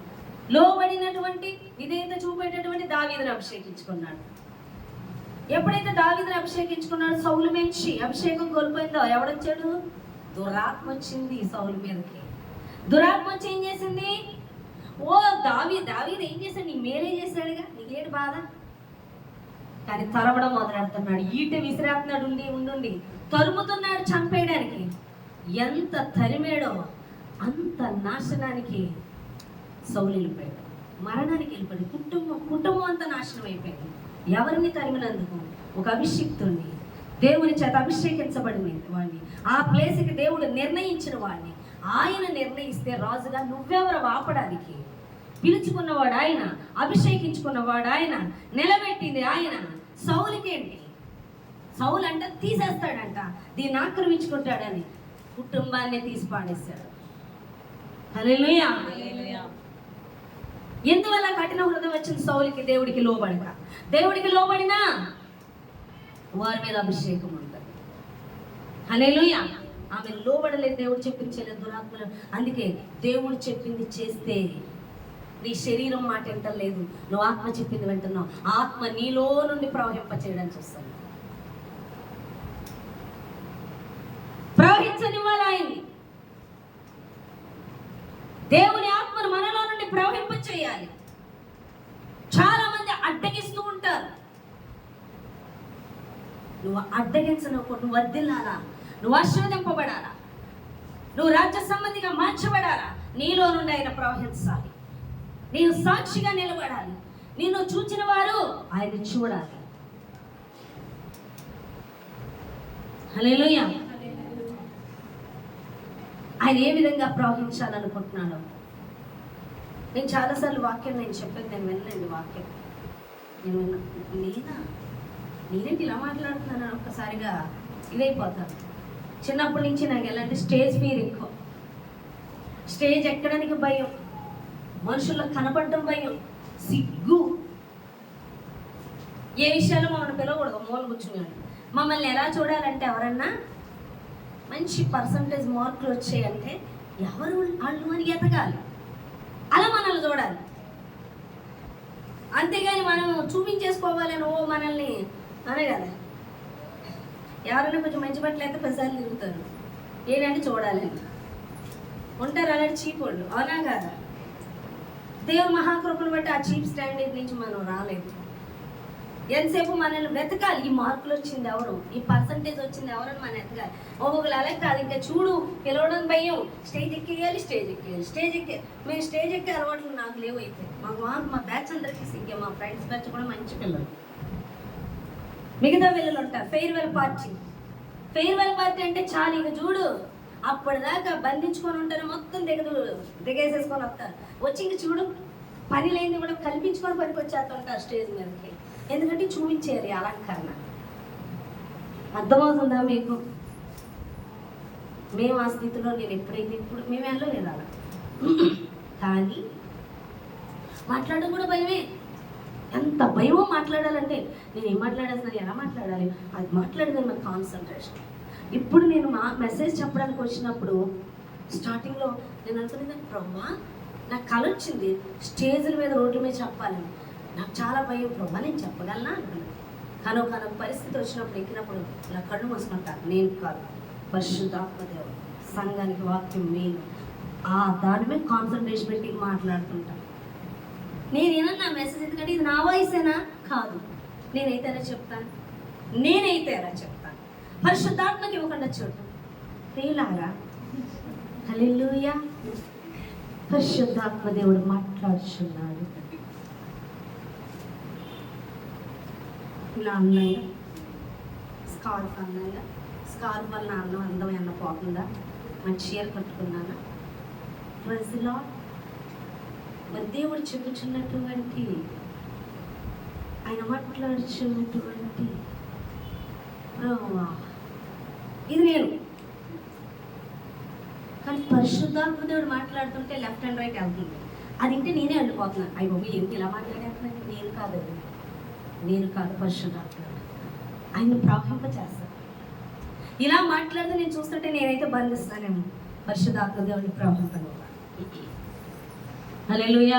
లోబడినటువంటి విధేయత చూపేటటువంటి దావీదును అభిషేకించుకున్నాడు. ఎప్పుడైతే దావీదును అభిషేకించుకున్నాడు, సౌలు మంచి అభిషేకం కోల్పోయిందో ఎవడొచ్చాడు? దురాత్మ వచ్చింది సౌలు మీదకి. దురాత్మ వచ్చి ఏం చేసింది? ఓ దావీదు ఏం చేశాడు? నీ మేలే చేశాడుగా, నీకేంటి బాధ? కానీ తరవడం మొదలెడుతున్నాడు, ఈట విసిరేస్తున్నాడు, ఉండి తరుముతున్నాడు చంపేయడానికి. ఎంత తరిమేడో అంత నాశనానికి సౌలు వెళ్ళిపోయాడు, మరణానికి వెళ్ళిపోయాడు. కుటుంబం అంతా నాశనం అయిపోయింది. ఎవరిని తరిమినందుకు? ఒక అభిషిక్తుడిని, దేవుని చేత అభిషేకించబడిన వాడిని, ఆ ప్లేస్కి దేవుడు నిర్ణయించిన వాడిని. ఆయన నిర్ణయిస్తే రాజుగా నువ్వెవరు ఆపడానికి? పిలుచుకున్నవాడు ఆయన, అభిషేకించుకున్నవాడు ఆయన, నిలబెట్టింది ఆయన. సౌలుకేంటి? సౌలు అంట తీసేస్తాడంట, దీన్ని ఆక్రమించుకుంటాడని కుటుంబాన్ని తీసి పాడేశాడు. హల్లెలూయా. ఎందువల్ల కఠిన హృదయం వచ్చింది సౌలుకి? దేవుడికి లోబడక. దేవుడికి లోబడినా వారి మీద అభిషేకం ఉంటుంది. హల్లెలూయా. ఆమె లోబడలేదు, దేవుడు చెప్పించలేదు దురాత్మలు. అందుకే దేవుడు చెప్పింది చేస్తే నీ శరీరం మాట వింటలేదు, నువ్వు ఆత్మ చెప్పింది వింటున్నావు. ఆత్మ నీలో నుండి ప్రవహింప చేయడానికి చూస్తాను. ప్రవహించనివ్వాలి ఆయన్ని. దేవుని ఆత్మను మనలో నుండి ప్రవహింప చేయాలి. చాలా మంది అడ్డగిస్తూ ఉంటారు. నువ్వు అడ్డగించనప్పుడు నువ్వు వర్ధిల్లాలా, నువ్వు ఆశీర్వదింపబడాలా, నువ్వు రాజ్య సంబంధిగా మార్చబడాలా, నీలో నుండి ఆయన ప్రవహించాలి. నీవు సాక్షిగా నిలబడాలి. నిన్ను చూచిన వారు ఆయన చూడాలి. హల్లెలూయా. ఆయన ఏ విధంగా ప్రవహించాలనుకుంటున్నాడు? నేను చాలాసార్లు వాక్యం చెప్పేది నేను వినలేండి. వాక్యం నేనేంటి ఇలా మాట్లాడుతున్నాను ఒక్కసారిగా ఇదైపోతాను. చిన్నప్పటి నుంచి నాకు ఎలాంటి స్టేజ్ ఫియర్ ఎక్కువ. స్టేజ్ ఎక్కడానికి భయం, మనుషుల్లో కనపడడం భయం, సిగ్గు. ఏ విషయాలు మమ్మల్ని పిలవకూడదు, మూల కూర్చున్నాడు. మమ్మల్ని ఎలా చూడాలంటే, ఎవరన్నా మంచి పర్సంటేజ్ మార్కులు వచ్చాయంటే ఎవరు వాళ్ళు అని ఎతకాలి, అలా మనల్ని చూడాలి. అంతేగాని మనం చూపించేసుకోవాలని ఓ మనల్ని అనే కదా. ఎవరైనా కొంచెం మంచి బట్టలు అయితే పెద్దలు తిరుగుతారు, ఏంటంటే చూడాలని ఉంటారు. అలాంటి చీప్ వాళ్ళు, అవునా కదా? దేవుని మహాకృపను బట్టి ఆ చీప్ స్టాండర్డ్ నుంచి మనం రాలేదు. ఎంతసేపు మనల్ని వెతకాలి. ఈ మార్కులు వచ్చింది ఎవరు, ఈ పర్సంటేజ్ వచ్చింది ఎవరని మనం వెతకాలి. ఒక్కొక్కరు అలా కాదు, ఇంకా చూడు పిలవడం భయం. స్టేజ్ ఎక్కేయాలి. మేము స్టేజ్ ఎక్కే అలవాట్లు నాకు లేవు. అయితే మా బ్యాచ్ అందరికీ సిగ్గే. మా ఫ్రెండ్స్ బ్యాచ్ కూడా మంచి పిల్లలు, మిగతా పిల్లలు ఉంటారు. ఫెయిర్వెల్ పార్టీ అంటే చాలు, ఇక చూడు అప్పటిదాకా బంధించుకొని ఉంటారు, మొత్తం దిగేసేసుకొని వస్తారు. వచ్చి ఇంక చూడు పని లేని కూడా కల్పించుకొని పనికి వచ్చేస్తుంటారు స్టేజ్ మీదకి. ఎందుకంటే చూపించేది అలంకరణ. అర్థమవుతుందా మీకు? మేము ఆ స్థితిలో నేను ఎప్పుడైతే ఇప్పుడు మేము వెళ్ళలేదు అలా. కానీ మాట్లాడడం కూడా భయమే. ఎంత భయమో మాట్లాడాలంటే. నేను ఏం మాట్లాడేస్తాను, ఎలా మాట్లాడాలి, అది మాట్లాడేది నాకు కాన్సన్ట్రేషన్. ఇప్పుడు నేను మా మెసేజ్ చెప్పడానికి వచ్చినప్పుడు స్టార్టింగ్ నేను అనుకునేది, ప్రభా నాకు కళ వచ్చింది స్టేజ్ల మీద రోడ్ల మీద చెప్పాలని. నాకు చాలా భయం, ప్రభా నేను చెప్పగలనా అనుకున్నాను. కానీ ఒక పరిస్థితి వచ్చినప్పుడు ఎక్కినప్పుడు ఇలా కళ్ళు మూసుకుంటాను. నేను కాదు, పరిశుద్ధాత్మదేవుడు సంఘానికి వాక్యం మెయిన్, దాని మీద కాన్సన్ట్రేషన్ పెట్టి మాట్లాడుతుంటాను. నేనేనా నా మెసేజ్, ఎందుకంటే ఇది నా వాయిసేనా కాదు, నేనైతేనే చెప్తాను. నేనైతే ఎలా చెప్తాను? పరిశుద్ధాత్మకి ఇవ్వకుండా చూడు ప్రియులారా. హల్లెలూయా. పరిశుద్ధాత్మ దేవుడు మాట్లాడుచున్నాడు. నా అన్నయ్య స్కార్ఫ్ అన్నయ్య స్కార్ఫ్ వల్ల నా అన్నం అందమైన పోతుందా? మంచి చీర కట్టుకున్నానా? ప్రజలో మరి దేవుడు చెప్పుచున్నటువంటి ఆయన మాట్లాడుచున్నటువంటి ప్రభువా ఇది నేను. కానీ పరిశుద్ధాత్మ దేవుడు మాట్లాడుతుంటే లెఫ్ట్ అండ్ రైట్ వెళ్తుంది. అది ఇంటే నేనే వెళ్ళిపోతున్నాను. అయ్యి బాబు ఏంటి ఇలా మాట్లాడేస్తున్నాను? నేను కాదు, అది నేను కాదు, పరిశుద్ధాత్మ ఆయన ప్రవహింప చేస్తాను. ఇలా మాట్లాడితే నేను చూస్తుంటే నేనైతే బంధిస్తానేమో. పరిశుద్ధాత్మ దేవుడిని ప్రవహింపను. హల్లెలూయా.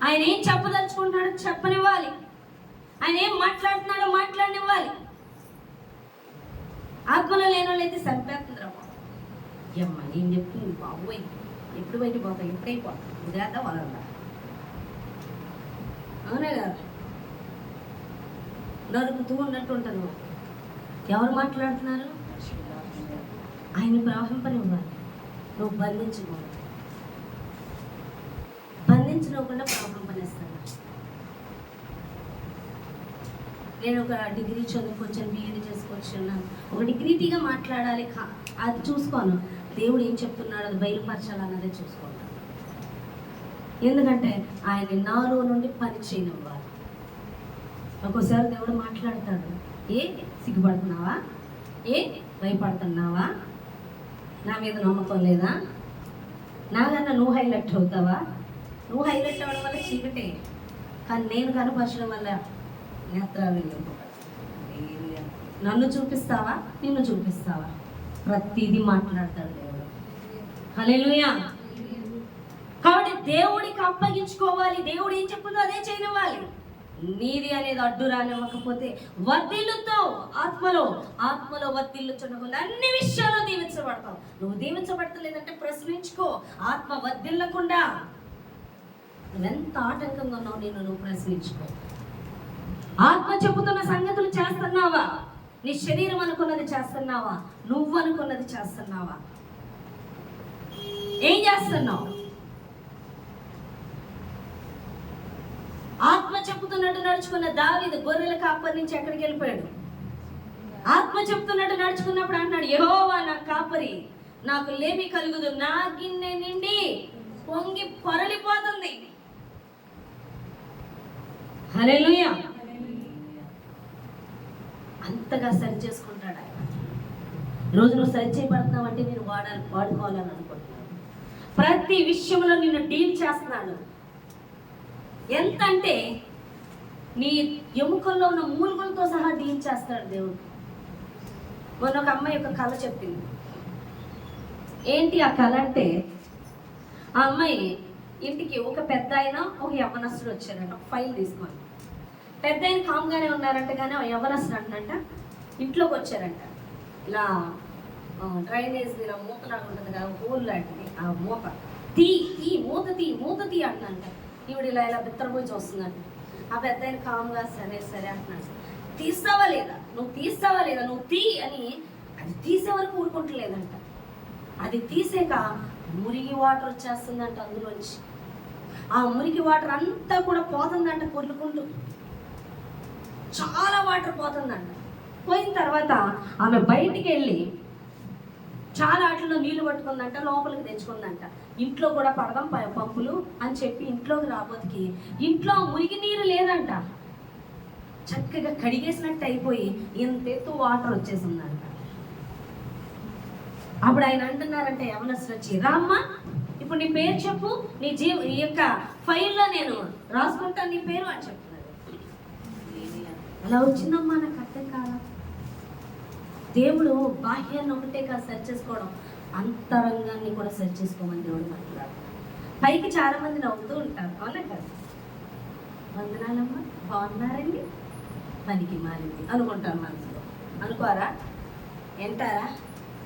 ఆయన ఏం చెప్పదలుచుకుంటున్నాడో చెప్పనివ్వాలి. ఆయన ఏం మాట్లాడుతున్నాడో మాట్లాడనివ్వాలి. ఆత్మలో లేని వాళ్ళైతే చంపేస్తుందిరా అమ్మ. నేను చెప్తుంది బాబోయ్ ఎప్పుడు బయట పోతా, ఎప్పుడైపోతా, ఉదాత వదలదా. అవునా కదా? నరుకుతూ ఉన్నట్టు ఉంటాను. ఎవరు మాట్లాడుతున్నారు? ఆయన ప్రవహింపనివ్వాలి. నువ్వు బంధించుకోవాలి. బంధించకుండా ప్రవహింపనిస్తాను. నేను ఒక డిగ్రీ చదువుకొచ్చాను, బీఎడ్ చేసుకొచ్చాను. ఒక డిగ్రీటీగా మాట్లాడాలి, అది చూసుకోను. దేవుడు ఏం చెప్తున్నాడు అది బయలుపరచాలన్నదే చూసుకుంటాను. ఎందుకంటే ఆయన నాలో నుండి పని చేయనివ్వాలి. ఒక్కోసారి దేవుడు మాట్లాడతాడు. ఏ సిగ్గుపడుతున్నావా? ఏ భయపడుతున్నావా? నా మీద నమ్మకం లేదా? నాకన్నా నువ్వు హైలైట్ అవుతావా? నువ్వు హైలైట్ అవ్వడం వల్ల చీకటే, కానీ నేను కనపరచడం వల్ల నేత్రాలు. నన్ను చూపిస్తావా, నిన్ను చూపిస్తావా? ప్రతిదీ మాట్లాడతాడు దేవుడు. హల్లెలూయా. కాబట్టి దేవుడికి అప్పగించుకోవాలి. దేవుడు ఏం చెప్పిందో అదే చేయనివ్వాలి. నీది అనేది అడ్డు రానివ్వకపోతే వర్ధిల్లుతో ఆత్మలో వర్ధిల్లుచున్నకుండా అన్ని విషయాల్లో దీవించబడతావు. నువ్వు దీవించబడతలేదంటే ప్రశ్నించుకో. ఆత్మ వర్ధిల్లకుండా నువ్వెంత ఆటంకంగా ఉన్నావు నువ్వు ప్రశ్నించుకో. ఆత్మ చెబుతున్న సంగతులు చేస్తున్నావా? నీ శరీరం అనుకున్నది చేస్తున్నావా? నువ్వు అనుకున్నది చేస్తున్నావా? ఏం చేస్తున్నావు? ఆత్మ చెప్తున్నట్టు నడుచుకున్న దావీదు గొర్రెల కాపరి నుంచి ఎక్కడికి వెళ్ళిపోయాడు? ఆత్మ చెప్తున్నట్టు నడుచుకున్నప్పుడు అంటున్నాడు, యెహోవా నా కాపరి, నాకు లేమి కలుగుదు, నా గిన్నె నిండి పొంగి పొరలిపోతుంది. హల్లెలూయా. అంతగా సరి చేసుకుంటాడు ఆయన. రోజు నువ్వు సరి చేయబడుతున్నావు అంటే నేను వాడుకోవాలని అనుకుంటున్నాను. ప్రతి విషయంలో నిన్ను డీల్ చేస్తున్నాడు. ఎంత అంటే నీ ఎముకల్లో ఉన్న మూలుగులతో సహా డీల్ చేస్తాడు దేవుడు. మొన్న ఒక అమ్మాయి ఒక కళ చెప్పింది. ఏంటి ఆ కళ అంటే, ఆ అమ్మాయి ఇంటికి ఒక పెద్ద ఆయన ఒక యవ్వనస్తుడు వచ్చారంట. ఒక ఫైల్ తీసుకొని పెద్ద ఆయన కామ్గానే ఉన్నారంట, కానీ ఆ యవ్వనస్తుడు అంటంట ఇంట్లోకి వచ్చారంట. ఇలా డ్రైనేజ్ ఇలా మూతలాగా ఉంటుంది కదా, హోల్ లాంటిది. ఆ మూత మూత తీ అంటున్నాంట. ఈవిడ ఇలా బిత్తరపోయి చూస్తుందంట. ఆ పెద్ద ఆయన కామ్గా సరే అంటున్నాడు. తీస్తావా లేదా, నువ్వు తీ అని. అది తీసే వరకు ఊరుకుంటలేదంట. అది తీసాక మురికి వాటర్ వచ్చేస్తుందంట అందులోంచి. ఆ మురికి వాటర్ అంతా కూడా పోతుందంట పొర్లుకుంటూ. చాలా వాటర్ పోతుందంట. పోయిన తర్వాత ఆమె బయటికి వెళ్ళి చాలా వాటిలో నీళ్లు పట్టుకుందంట, లోపలికి తెచ్చుకుందంట. ఇంట్లో కూడా పడదాం పంపులు అని చెప్పి ఇంట్లోకి రాబోతుకి ఇంట్లో మురికి నీరు లేదంట. చక్కగా కడిగేసినట్టు అయిపోయి ఇంత ఎత్తు వాటర్ వచ్చేసిందంట. అప్పుడు ఆయన అంటున్నారంటే యవనస్తుడు వచ్చి, రామ్మా ఇప్పుడు నీ పేరు చెప్పు, ఈ యొక్క ఫైల్లో నేను రాసుకుంటాను నీ పేరు అని చెప్తున్నారు. అలా వచ్చిందమ్మా నాకు అర్థం కాదా. దేవుడు బాహ్యాన్ని ఒకటే కాదు సరి చేసుకోవడం, అంతరంగాన్ని కూడా సరి చేసుకోమని దేవుడు మాట్లాడు. పైకి చాలా మంది నవ్వుతూ ఉంటారు, అవునా కదా? వందనాలమ్మా, బాగున్నారండి, పనికి మారింది అనుకుంటారు మనసులో. అనుకోరా? ఎంటారా?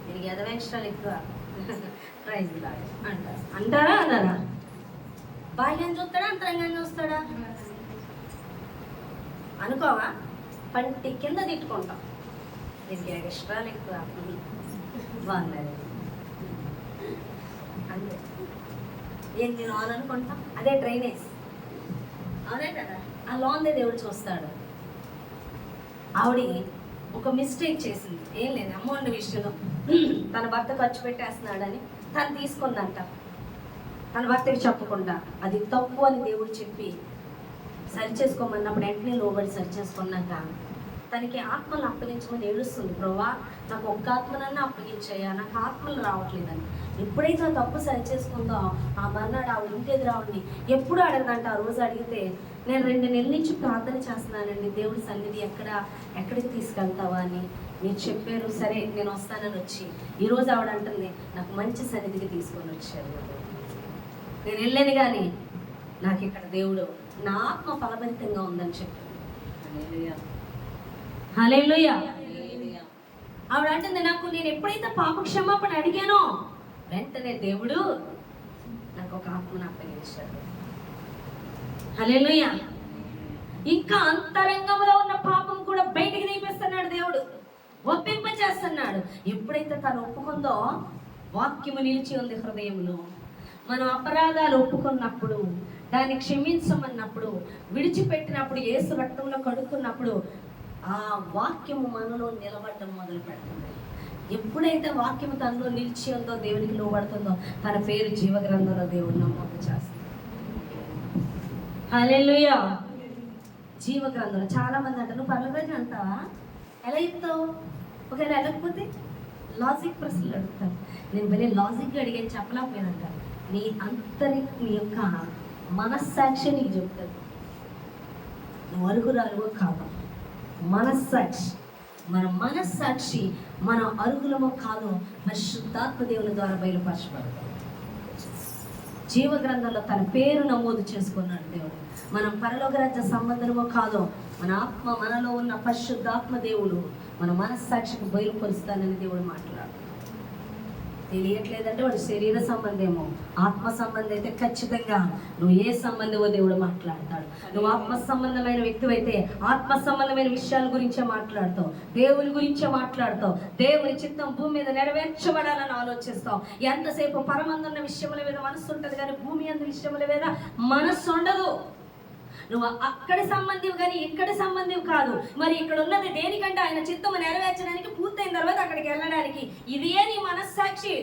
దీనికి ఎదవ ఎక్స్ట్రాలు ఎక్కువ ప్రైజ్ లాగా అంటారా అన్నారా? బాహ్యాన్ని చూస్తాడా, అంతరంగాన్ని చూస్తాడా? అనుకోవా? పంటి కింద తిట్టుకుంటాం. దీనికి ఎక్స్ట్రా ఎక్కువ బాగున్నది అంతే. ఏం నేను ఆన్ అనుకుంటాం, అదే డ్రైనేజ్, అవునే కదా. ఆ లోన్దే దేవుడు చూస్తాడు. ఆవిడ ఒక మిస్టేక్ చేసింది, ఏం లేదు అమౌంట్ విషయంలో. తన భర్త ఖర్చు పెట్టేస్తున్నాడని తను తీసుకుందంట. తన భర్తకి చెప్పకుండా అది తప్పు అని దేవుడు చెప్పి సరి చేసుకోమన్నప్పుడు వెంటనే లోబడి సరి చేసుకున్నాక తనకి ఆత్మలు అప్పగించమని ఏడుస్తుంది. ప్రభా నాకు ఒక్క ఆత్మనన్నా అప్పగించాయా, నాకు ఆత్మలు రావట్లేదని. ఎప్పుడైతే ఆ తప్పు సరి చేసుకుందో ఆ మర్నాడు ఆవిడ ఇంటికి రావడిని ఎప్పుడు అడగదంట. ఆ రోజు అడిగితే నేను 2 నెలల నుంచి ప్రార్థన చేస్తున్నానండి, దేవుడి సన్నిధి ఎక్కడికి తీసుకెళ్తావా అని మీరు చెప్పారు, సరే నేను వస్తానని వచ్చి ఈరోజు ఆవిడ అంటుంది నాకు మంచి సన్నిధికి తీసుకొని వచ్చారు. నేను వెళ్ళాను కానీ నాకు ఇక్కడ దేవుడు నా ఆత్మ ఫలభరితంగా ఉందని చెప్పాను. హల్లెలూయా. ఆవిడ అంటుంది నాకు నేను ఎప్పుడైతే పాప క్షమాపణ అడిగానో వెంటనే దేవుడు నాకు ఒక ఆత్మను అప్పగించాడు. హల్లెలూయా. ఇంకా అంతరంగంలో ఉన్న పాపం కూడా బయటికి తీపిస్తున్నాడు దేవుడు, ఒప్పింప చేస్తున్నాడు. ఎప్పుడైతే తను ఒప్పుకుందో వాక్యము నిలిచి ఉంది హృదయంలో. మనం అపరాధాలు ఒప్పుకున్నప్పుడు, దాన్ని క్షమించమన్నప్పుడు, విడిచిపెట్టినప్పుడు, యేసు రక్తంలో కడుక్కున్నప్పుడు ఆ వాక్యము మనలో నిలబడడం మొదలు పెడుతుంది. ఎప్పుడైతే వాక్యము తనలో నిలిచి ఉందో, దేవునికి లోబడుతుందో, తన పేరు జీవగ్రంథంలో దేవుడు నమోదు చేస్తుంది. హల్లెలూయా. జీవగ్రంథంలో చాలా మంది అంటారు పర్లేదు అంటావా, ఎలా చెప్తావు? ఒకవేళ వెళ్ళకపోతే లాజిక్ ప్రశ్నలు అడుగుతారు. నేను వెళ్ళి లాజిక్గా అడిగాను చెప్పలేకపోయానంట. నీ నీ యొక్క మనస్సాక్షి నీకు చెప్తాడు. నువ్వు అరుగురాలువో కాదు, మనస్సాక్షి. మన మనస్సాక్షి మన అరుగులమో కాదో పరిశుద్ధాత్మ దేవుని ద్వారా బయలుపరచబడతాం. జీవగ్రంథంలో తన పేరు నమోదు చేసుకున్నాడు దేవుడు. మనం పరలోక రాజ్య సంబంధమో కాదో మన ఆత్మ, మనలో ఉన్న పరిశుద్ధాత్మ దేవుడు మన మనస్సాక్షికి బయలుపరుస్తానని దేవుడు మాట్లాడు. తెలియట్లేదంటే వాడు శరీర సంబంధమో, ఆత్మ సంబంధం అయితే ఖచ్చితంగా నువ్వు ఏ సంబంధమో దేవుడు మాట్లాడతాడు. నువ్వు ఆత్మ సంబంధమైన వ్యక్తి అయితే ఆత్మ సంబంధమైన విషయాల గురించే మాట్లాడతావు, దేవుని గురించే మాట్లాడతావు. దేవుని చిత్తం భూమి మీద నెరవేర్చబడాలని ఆలోచిస్తావు. ఎంతసేపు పరమందున్న విషయముల మీద మనస్సు ఉంటుంది కానీ భూమి అందు విషయముల మీద మనస్సు ఉండదు. నువ్వు అక్కడి సంబంధివి కానీ ఇక్కడి సంబంధివి కాదు. మరి ఇక్కడ ఉన్నది దేనికంటే ఆయన చిత్తము నెరవేర్చడానికి, పూర్తయిన తర్వాత అక్కడికి వెళ్ళడానికి. ఇదే నీ మనస్సాక్షి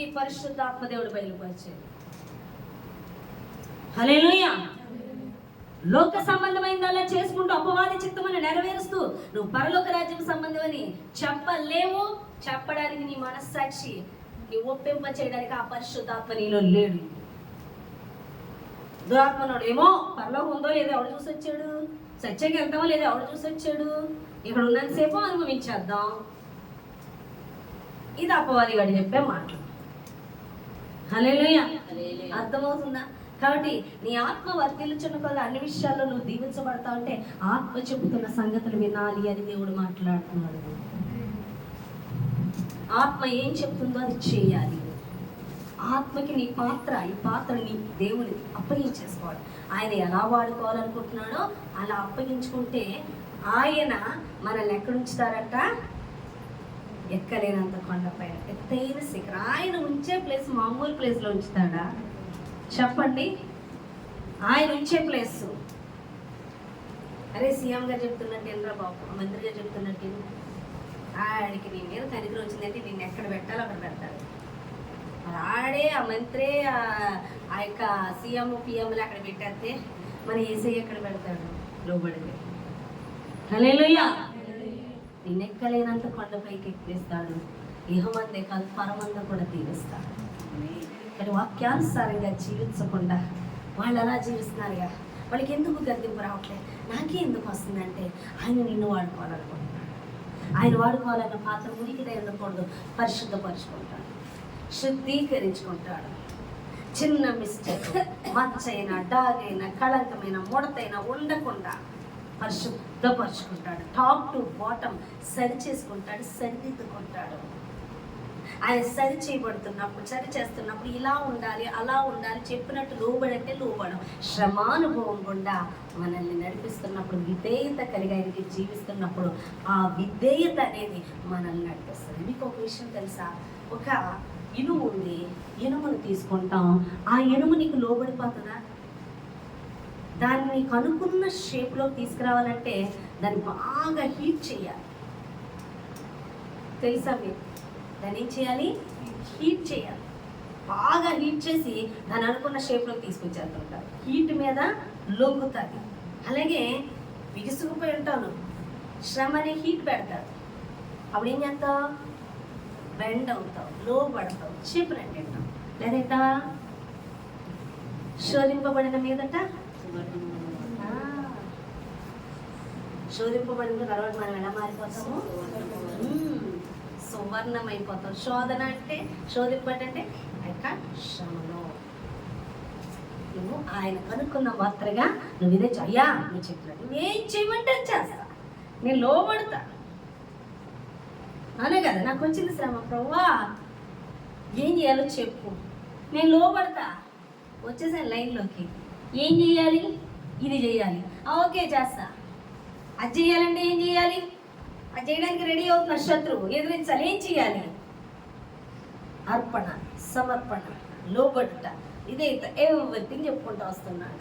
ఈ పరిశుద్ధాత్మ దేవుడు బయలుపరిచేది. హల్లెలూయా. లోక సంబంధమైనదల్లా చేసుకుంటూ అపవాది చిత్తమును నెరవేరుస్తూ నువ్వు పరలోక రాజ్యం సంబంధమని చెప్పలేవు. చెప్పడానికి నీ మనస్సాక్షి నీ ఒప్పింప చేయడానికి ఆ పరిశుద్ధాత్మ నీలో లేడు. దురాత్మనుడు ఏమో పరలోకం ఉందో లేదో ఎవడు చూసి వచ్చాడు, సత్యంగా వెళ్తామో లేదో ఎవడు చూసి వచ్చాడు, ఇక్కడ ఉన్నంతసేపు అనుభవించేద్దాం. ఇది అపవాది వాడు చెప్పే మాటలు. హల్లెలూయా. అర్థమవుతుందా? కాబట్టి నీ ఆత్మ వర్తిల్లుచున్న కొద్ది అన్ని విషయాల్లో నువ్వు దీవించబడతా ఉంటే ఆత్మ చెబుతున్న సంగతులు వినాలి అని దేవుడు మాట్లాడుతున్నాడు. ఆత్మ ఏం చెప్తుందో అది చేయాలి. ఆత్మకి నీ పాత్ర, ఈ పాత్రని దేవుని అప్పగించేసుకోవాలి. ఆయన ఎలా వాడుకోవాలనుకుంటున్నాడో అలా అప్పగించుకుంటే ఆయన మనల్ని ఎక్కడుంచుతారంట? ఎక్కలేనంత కొండపైన, ఎత్తైన శిఖరం. ఆయన ఉంచే ప్లేస్ మామూలు ప్లేస్లో ఉంచుతాడా చెప్పండి? ఆయన ఉంచే ప్లేస్ అరే సీఎం గారు చెప్తున్నట్టు ఏంద్రా బాబు, మంత్రి గారు చెప్తున్నట్టు ఆడికి నీ మీద కనికరం వచ్చిందంటే నిన్ను ఎక్కడ పెట్టాలో అక్కడ పెడతాడు. ఆడే ఆ మంత్రి ఆ యొక్క సీఎం పిఎంలు అక్కడ పెట్టేస్తే మన ఏసీ ఎక్కడ పెడతాడు? లోబడితే. హల్లెలూయా. నిన్నెక్కలేనంత కొండపైకి ఎక్కిస్తాడు. ఇహమందే కాదు పరమంద కూడా తీరుస్తాడు. కానీ వాక్యానుసారంగా జీవించకుండా వాళ్ళు అలా జీవిస్తున్నారుగా, వాళ్ళకి ఎందుకు గద్దెంపు రావట్లేదు, నాకే ఎందుకు వస్తుందంటే ఆయన నిన్ను వాడుకోవాలనుకుంటున్నాడు. ఆయన వాడుకోవాలన్న పాత్ర మునికిదే ఉండకూడదు. పరిశుద్ధపరుచుకుంటాడు, శుద్ధీకరించుకుంటాడు. చిన్న మిస్టేక్, మచ్చైనా డాగైనా కళంకమైన ముడతైనా ఉండకుండా పరిశుద్ధపరుచుకుంటాడు. టాప్ టు బాటమ్ సరి చేసుకుంటాడు, సరిదిద్దుకుంటాడు. ఆయన సరి చేయబడుతున్నప్పుడు, సరి చేస్తున్నప్పుడు ఇలా ఉండాలి, అలా ఉండాలి, చెప్పినట్టు లోబడంటే లోబడం. శ్రమానుభవం గుండా మనల్ని నడిపిస్తున్నప్పుడు, విధేయత కలిగి ఆయనకి జీవిస్తున్నప్పుడు ఆ విధేయత అనేది మనల్ని నడిపిస్తుంది. మీకు ఒక విషయం తెలుసా? ఒక ఇనుము ఉంది, ఇనుమును తీసుకుంటాం, ఆ ఇనుము నీకు లోబడిపోతుందా? దాన్ని నీకు అనుకున్న షేప్లో తీసుకురావాలంటే దాన్ని బాగా హీట్ చేయాలి. తెలుసా మీరు? దాన్ని ఏం చేయాలి? హీట్ చేయాలి. బాగా హీట్ చేసి దాన్ని అనుకున్న షేప్లోకి తీసుకొచ్చేస్తుంటారు. హీట్ మీద లొంగుతుంది. అలాగే బిగుసుకుపోయి ఉంటాను, శ్రమని హీట్ పెడతాడు. అప్పుడు ఏం చేస్తావు? బెండ్ అవుతావు, లోబడతావు, చెప్పినట్టు వింటావు. లేదంటా శోధింపబడిన మీదట శోధింపబడిన తర్వాత మనం ఎలా మారిపోతాము? సువర్ణం అయిపోతాం. శోధన అంటే, శోధింపడంటే యొక్క శ్రమలో నువ్వు ఆయన కనుక్కున్న మాత్రగా నువ్వు ఇదే అయ్యా నువ్వు చెప్పినట్టు నేను చేయమంటే చేస్తా, నేను లోబడతా అనే కదా. నాకు వచ్చింది శ్రమ, ప్రభువా ఏం చేయాలో చెప్పు, నేను లోబడతా. వచ్చేసాను లైన్లోకి. ఏం చేయాలి? ఇది చేయాలి. ఓకే చేస్తా. అది చేయాలంటే ఏం చేయాలి? అది చేయడానికి రెడీ అవుతున్న శత్రువు ఎదిరించాలి. ఏం చేయాలి? అర్పణ, సమర్పణ, లోబడుట, ఇదే ఎవ్రీథింగ్ చెప్పుకుంటూ వస్తున్నాడు.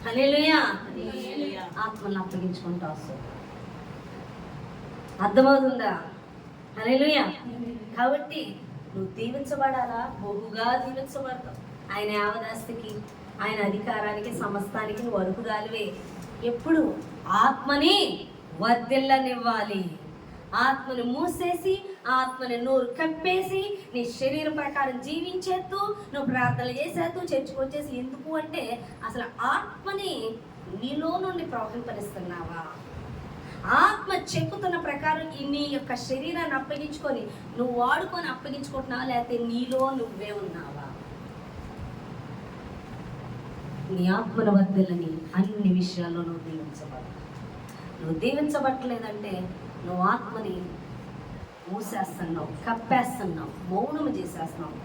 హల్లెలూయా. ఆత్మను అప్పగించుకుంటూ వస్తుంది. అర్థమవుతుందా? హల్లెలూయా. కాబట్టి నువ్వు దీవించబడాలా? బహుగా దీవించబడతావు. ఆయన యావదాస్తికి, ఆయన అధికారానికి, సమస్తానికి నువ్వు అరుకుదాలివే. ఎప్పుడు ఆత్మని వర్ధిల్లనివ్వాలి. ఆత్మని మూసేసి, ఆత్మని నోరు కప్పేసి, నీ శరీర ప్రకారం జీవించేస్తూ, నువ్వు ప్రార్థనలు చేసేస్తూ చర్చకు వచ్చేసి, ఎందుకు అంటే అసలు ఆత్మని నీలో నుండి ప్రవహింపనిస్తున్నావా? ఆత్మ చెప్పుతున్న ప్రకారం నీ యొక్క శరీరాన్ని అప్పగించుకొని నువ్వు వాడుకొని అప్పగించుకుంటున్నావా, లేకపోతే నీలో నువ్వే ఉన్నావా? నీ ఆత్మల వర్ధిల్లని అన్ని విషయాల్లో నువ్వు దీవించబడాలి. నువ్వు దీవించబట్టలేదంటే నువ్వు ఆత్మని మూసేస్తున్నావు, కప్పేస్తున్నావు, మౌనము చేసేస్తున్నావు.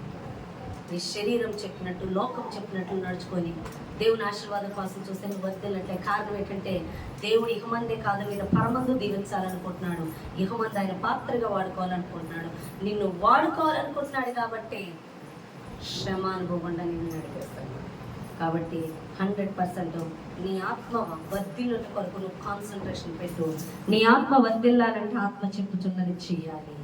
నీ శరీరం చెప్పినట్టు, లోకం చెప్పినట్లు నడుచుకొని దేవుని ఆశీర్వాదం కోసం చూస్తే నువ్వు వర్ధిల్లంటే కారణం ఏంటంటే దేవుడు ఇహమందే కాదు మీద పరమందు దీవించాలనుకుంటున్నాడు. ఇహమంది ఆయన పాత్రగా వాడుకోవాలనుకుంటున్నాడు. నిన్ను వాడుకోవాలనుకుంటున్నాడు కాబట్టి శ్రమ అనుభవకుండా నిన్ను నడిపిస్తున్నాడు. కాబట్టి 100% నీ ఆత్మ వర్ధిల్లుట కొరకు నువ్వు కాన్సన్ట్రేషన్ పెట్టు. నీ ఆత్మ వర్ధిల్లాలంటే ఆత్మ చెప్పుతున్నది చేయాలి.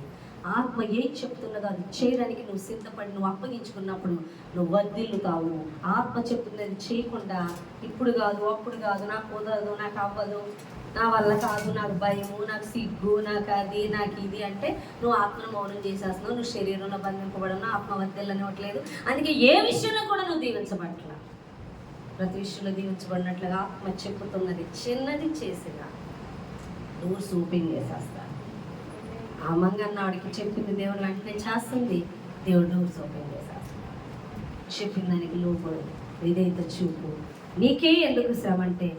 ఆత్మ ఏం చెప్తున్నదో అది చేయడానికి నువ్వు సిద్ధపడి నువ్వు అప్పగించుకున్నప్పుడు నువ్వు వర్ధిల్లుతావు. ఆత్మ చెప్తున్నది చేయకుండా ఇప్పుడు కాదు, అప్పుడు కాదు, నాకు కుదరదు, నాకు అవ్వదు, నా వల్ల కాదు, నాకు భయము, నాకు సిగ్గు, నాకు అది, నాకు ఇది అంటే నువ్వు ఆత్మను మౌనం చేసేస్తున్నావు. నువ్వు శరీరంలో బంధింపబడను, ఆత్మ వర్ధిల్లనివ్వట్లేదు. అందుకే ఏ విషయంలో కూడా నువ్వు దీవించబట్ల. ప్రతి విషయంలో దీవించబడినట్లుగా ఆత్మ చెప్పుతున్నది చిన్నది చేసినా నువ్వు సూపింగ్ చేసేస్తా. ఆ మంగన్నాడికి చెప్పింది దేవుడు వెంటనే చేస్తుంది. దేవుడు సూపింగ్ చేసేస్తా. చెప్పిన దానికి లోపడు విధేయత చూపు. నీకే ఎందుకు శ్రమ అంటే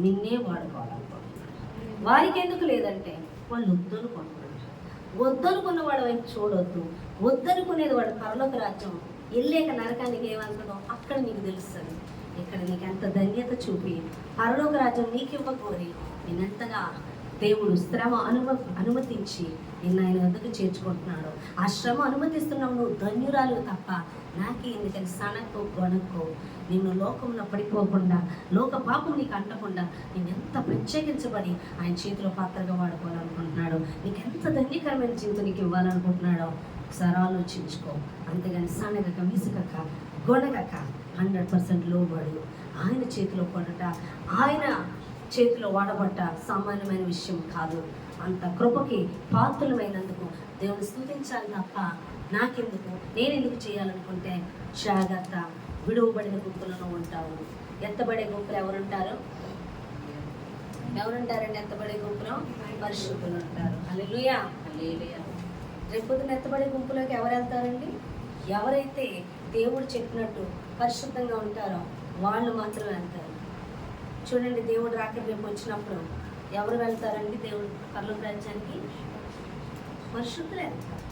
నిన్నే వాడుకోవాలనుకుంటున్నాడు. వారికి ఎందుకు లేదంటే వాళ్ళు వద్దనుకుంటున్నారు. వద్దనుకున్నవాడు వైపు చూడొద్దు. వద్దనుకునేది వాడు పరలోక రాజ్యం వెళ్ళాక నరకానికి ఏమనుకున్నావు అక్కడ నీకు తెలుస్తుంది. ఇక్కడ నీకు ఎంత ధన్యత చూపి పరలోక రాజ్యం నీకు ఇవ్వకోరి నేనెంతగా దేవుడు శ్రమ అనుమతించి నిన్ను ఆయన వద్దకు చేర్చుకుంటున్నాడు. ఆ శ్రమ అనుమతిస్తున్నావు నువ్వు ధన్యురాలు తప్ప నాకే ఎందుకని సనక్కో గొనక్కో నిన్ను లోకంలో పడిపోకుండా, లోక పాపం నీకు అంటకుండా నేను ఎంత ప్రత్యేకించబడి ఆయన చేతిలో పాత్రగా వాడుకోవాలనుకుంటున్నాడు. నీకు ఎంత ధన్యకరమైన జీవితం నీకు ఇవ్వాలనుకుంటున్నాడో ఒకసారి ఆలోచించుకో. అంతేగాని సనగక, విసుగక, గొనగక 100% లోబడు. ఆయన చేతిలో పడట, ఆయన చేతిలో వాడబట్ట సామాన్యమైన విషయం కాదు. అంత కృపకి పాత్రలమైనందుకు దేవుని స్తుతించాలి తప్ప నాకెందుకు, నేను ఎందుకు చేయాలనుకుంటే జాగ్రత్త. విడువబడిన గుంపులను ఉంటావు. ఎత్తబడే గుంపులు ఎవరుంటారు? ఎవరుంటారండి ఎత్తబడే గుంపులో? పరిశుద్ధులు ఉంటారు. హల్లెలూయా. హల్లెలూయా. రేపొద్దున ఎత్తబడే గుంపులోకి ఎవరు వెళ్తారండి? ఎవరైతే దేవుడు చెప్పినట్టు పరిశుద్ధంగా ఉంటారో వాళ్ళు మాత్రం వెళ్తారు. చూడండి, దేవుడు రాక రేపు వచ్చినప్పుడు ఎవరు వెళ్తారండి దేవుడు పరలోక రాజ్యానికి? పరిశుద్ధులే వెళ్తారు.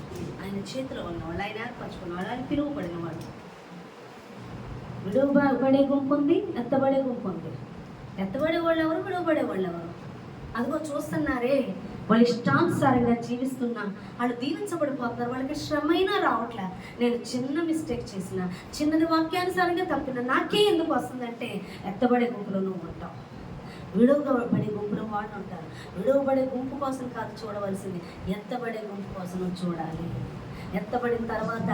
ఆయన చేతిలో ఉన్నవాళ్ళు, ఆయన ఏర్పరచుకున్నవాళ్ళు, ఆయన పిలువబడిన వాళ్ళు. విడువబడే గుంపు ఉంది, ఎత్తబడే గుంపు ఉంది. ఎత్తబడే వాళ్ళు ఎవరు, విడువబడే వాళ్ళు ఎవరు? అదిగో చూస్తున్నారే, వాళ్ళు ఇష్టానుసారంగా జీవిస్తున్నా వాళ్ళు దీవించబడిపోతున్నారు. వాళ్ళకి శ్రమైనా రావట్లే. నేను చిన్న మిస్టేక్ చేసిన, చిన్నది వాక్యానుసారంగా తప్పిన నాకే ఎందుకు వస్తుందంటే ఎత్తబడే గుంపులో నువ్వు ఉంటావు. విడువబడే గుంపులో వాళ్ళు ఉంటారు. విడువబడే గుంపు కోసం కాదు చూడవలసింది, ఎత్తబడే గుంపు కోసం నువ్వు చూడాలి. ఎత్తబడిన తర్వాత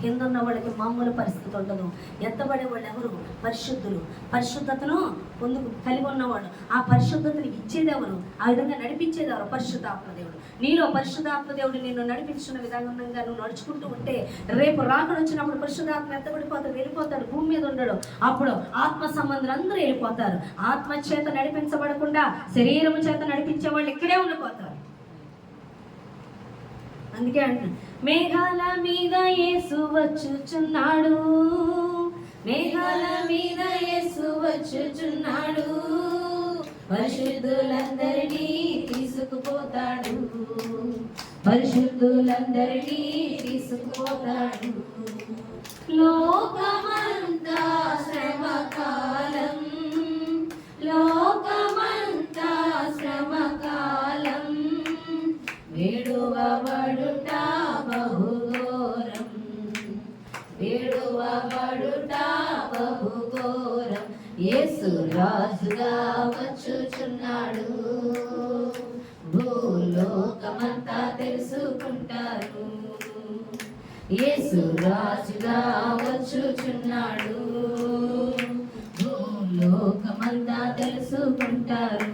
కింద ఉన్న వాళ్ళకి మామూలు పరిస్థితి ఉండదు. ఎత్తబడే వాళ్ళు ఎవరు? పరిశుద్ధులు. పరిశుద్ధతను కలిగి ఉన్నవాడు. ఆ పరిశుద్ధతను ఇచ్చేది ఎవరు? ఆ విధంగా నడిపించేది ఎవరు? పరిశుద్ధాత్మదేవుడు. నీలో పరిశుద్ధాత్మదేవుడు నిన్ను నడిపించిన విధంగా నువ్వు నడుచుకుంటూ ఉంటే రేపు రాకడ వచ్చినప్పుడు పరిశుద్ధాత్మ ఎత్తబడిపోతాడు, వెళ్ళిపోతాడు, భూమి మీద ఉండడు. అప్పుడు ఆత్మ సంబంధులు అందరూ వెళ్ళిపోతారు. ఆత్మ చేత నడిపించబడకుండా శరీరం చేత నడిపించే వాళ్ళు ఇక్కడే ఉండిపోతారు. అందుకే అంటున్నాను, మేఘాల మీద యేసు వచ్చుచున్నాడు, మేఘాల మీద యేసు వచ్చుచున్నాడు, పరిశుద్ధులందరినీ తీసుకుపోతాడు, పరిశుద్ధులందరినీ తీసుకుపోతాడు. లోకమంతా శ్రమకాలం, లోకమంతా శ్రమకాలం, విడువబడుట బహుఘోరం, విడువబడుట బహుఘోరం. యేసు రాజుగా వచ్చుచున్నాడు, భూలోకమంతా తెలుసుకుంటారు. యేసు రాజుగా వచ్చుచున్నాడు, భూలోకమంతా తెలుసుకుంటారు.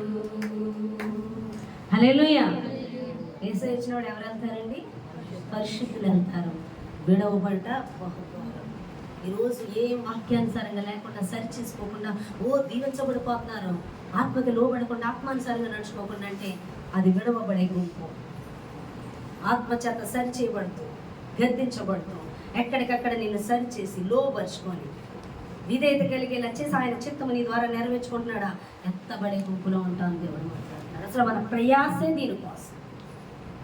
హల్లెలూయా. యేసు వచ్చినవాడు ఎవరు వెళ్తారండి? పరిశుద్ధులు వెళ్తారు. విడవబడ్డ బహుఘోరం. ఈరోజు ఏం వాక్యానుసారంగా లేకుండా సరి చేసుకోకుండా దీవించబడిపోతున్నారు. ఆత్మకి లోబడకుండా ఆత్మానుసారంగా నడుచుకోకుండా అంటే అది విడవబడే గుంపు. ఆత్మచేత సరి చేయబడుతూ, గద్దించబడుతూ, ఎక్కడికక్కడ నిన్ను సరి చేసి లోబరుచుకొని విధేయత కలిగేలా చేసి ఆయన చిత్తము నీ ద్వారా నెరవేర్చుకుంటున్నాడా? ఎత్తబడే గుంపులో ఉంటాను దేవుడు మాట్లాడుతున్నాడు. అసలు మన ప్రయాసే దీనికోసం.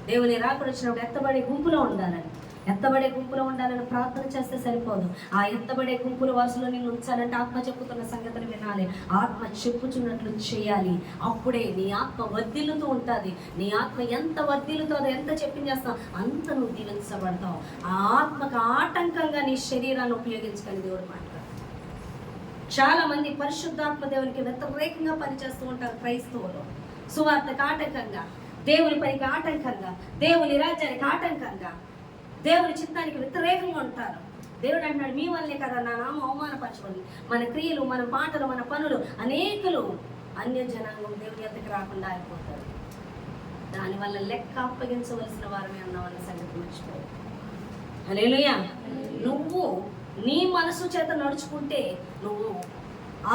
దేవుని రాకడ వచ్చినప్పుడు ఎత్తబడే గుంపులో ఉండాలని, ఎత్తబడే గుంపులో ఉండాలని ప్రార్థన చేస్తే సరిపోదు. ఆ ఎత్తబడే గుంపుల వరుసలో నిన్ను ఉంచాలంటే ఆత్మ చెప్పుతున్న సంగతిని వినాలి, ఆత్మ చెప్పుచున్నట్లు చేయాలి. అప్పుడే నీ ఆత్మ వర్ధిల్లుతూ ఉంటుంది. నీ ఆత్మ ఎంత వర్ధిల్లుతుందో, ఎంత చెప్పించేస్తావు అంత నువ్వు దీవించబడతావు. ఆ ఆత్మకు ఆటంకంగా నీ శరీరాన్ని ఉపయోగించుకొని దేవుడు మాట్లాడు. చాలా మంది పరిశుద్ధాత్మ దేవునికి వ్యతిరేకంగా పనిచేస్తూ ఉంటారు. క్రైస్తవులు సువార్తకు ఆటంకంగా, దేవుని పనికి ఆటంకంగా, దేవుని రాజ్యానికి ఆటంకంగా, దేవుని చిత్తానికి వ్యతిరేకంగా ఉంటారు. దేవుడు అంటున్నాడు, మీ వల్లే కదా నా నామం అవమానపరచబడింది. మన క్రియలు, మన పాటలు, మన పనులు అనేకులు అన్య జనాంగం దేవుని ఎద్దకు రాకుండా అయిపోతారు. దానివల్ల లెక్క అప్పగించవలసిన వారమే అన్నవన్న సంగతి మర్చిపోయి. హల్లెలూయా. నువ్వు నీ మనసు చేత నడుచుకుంటే నువ్వు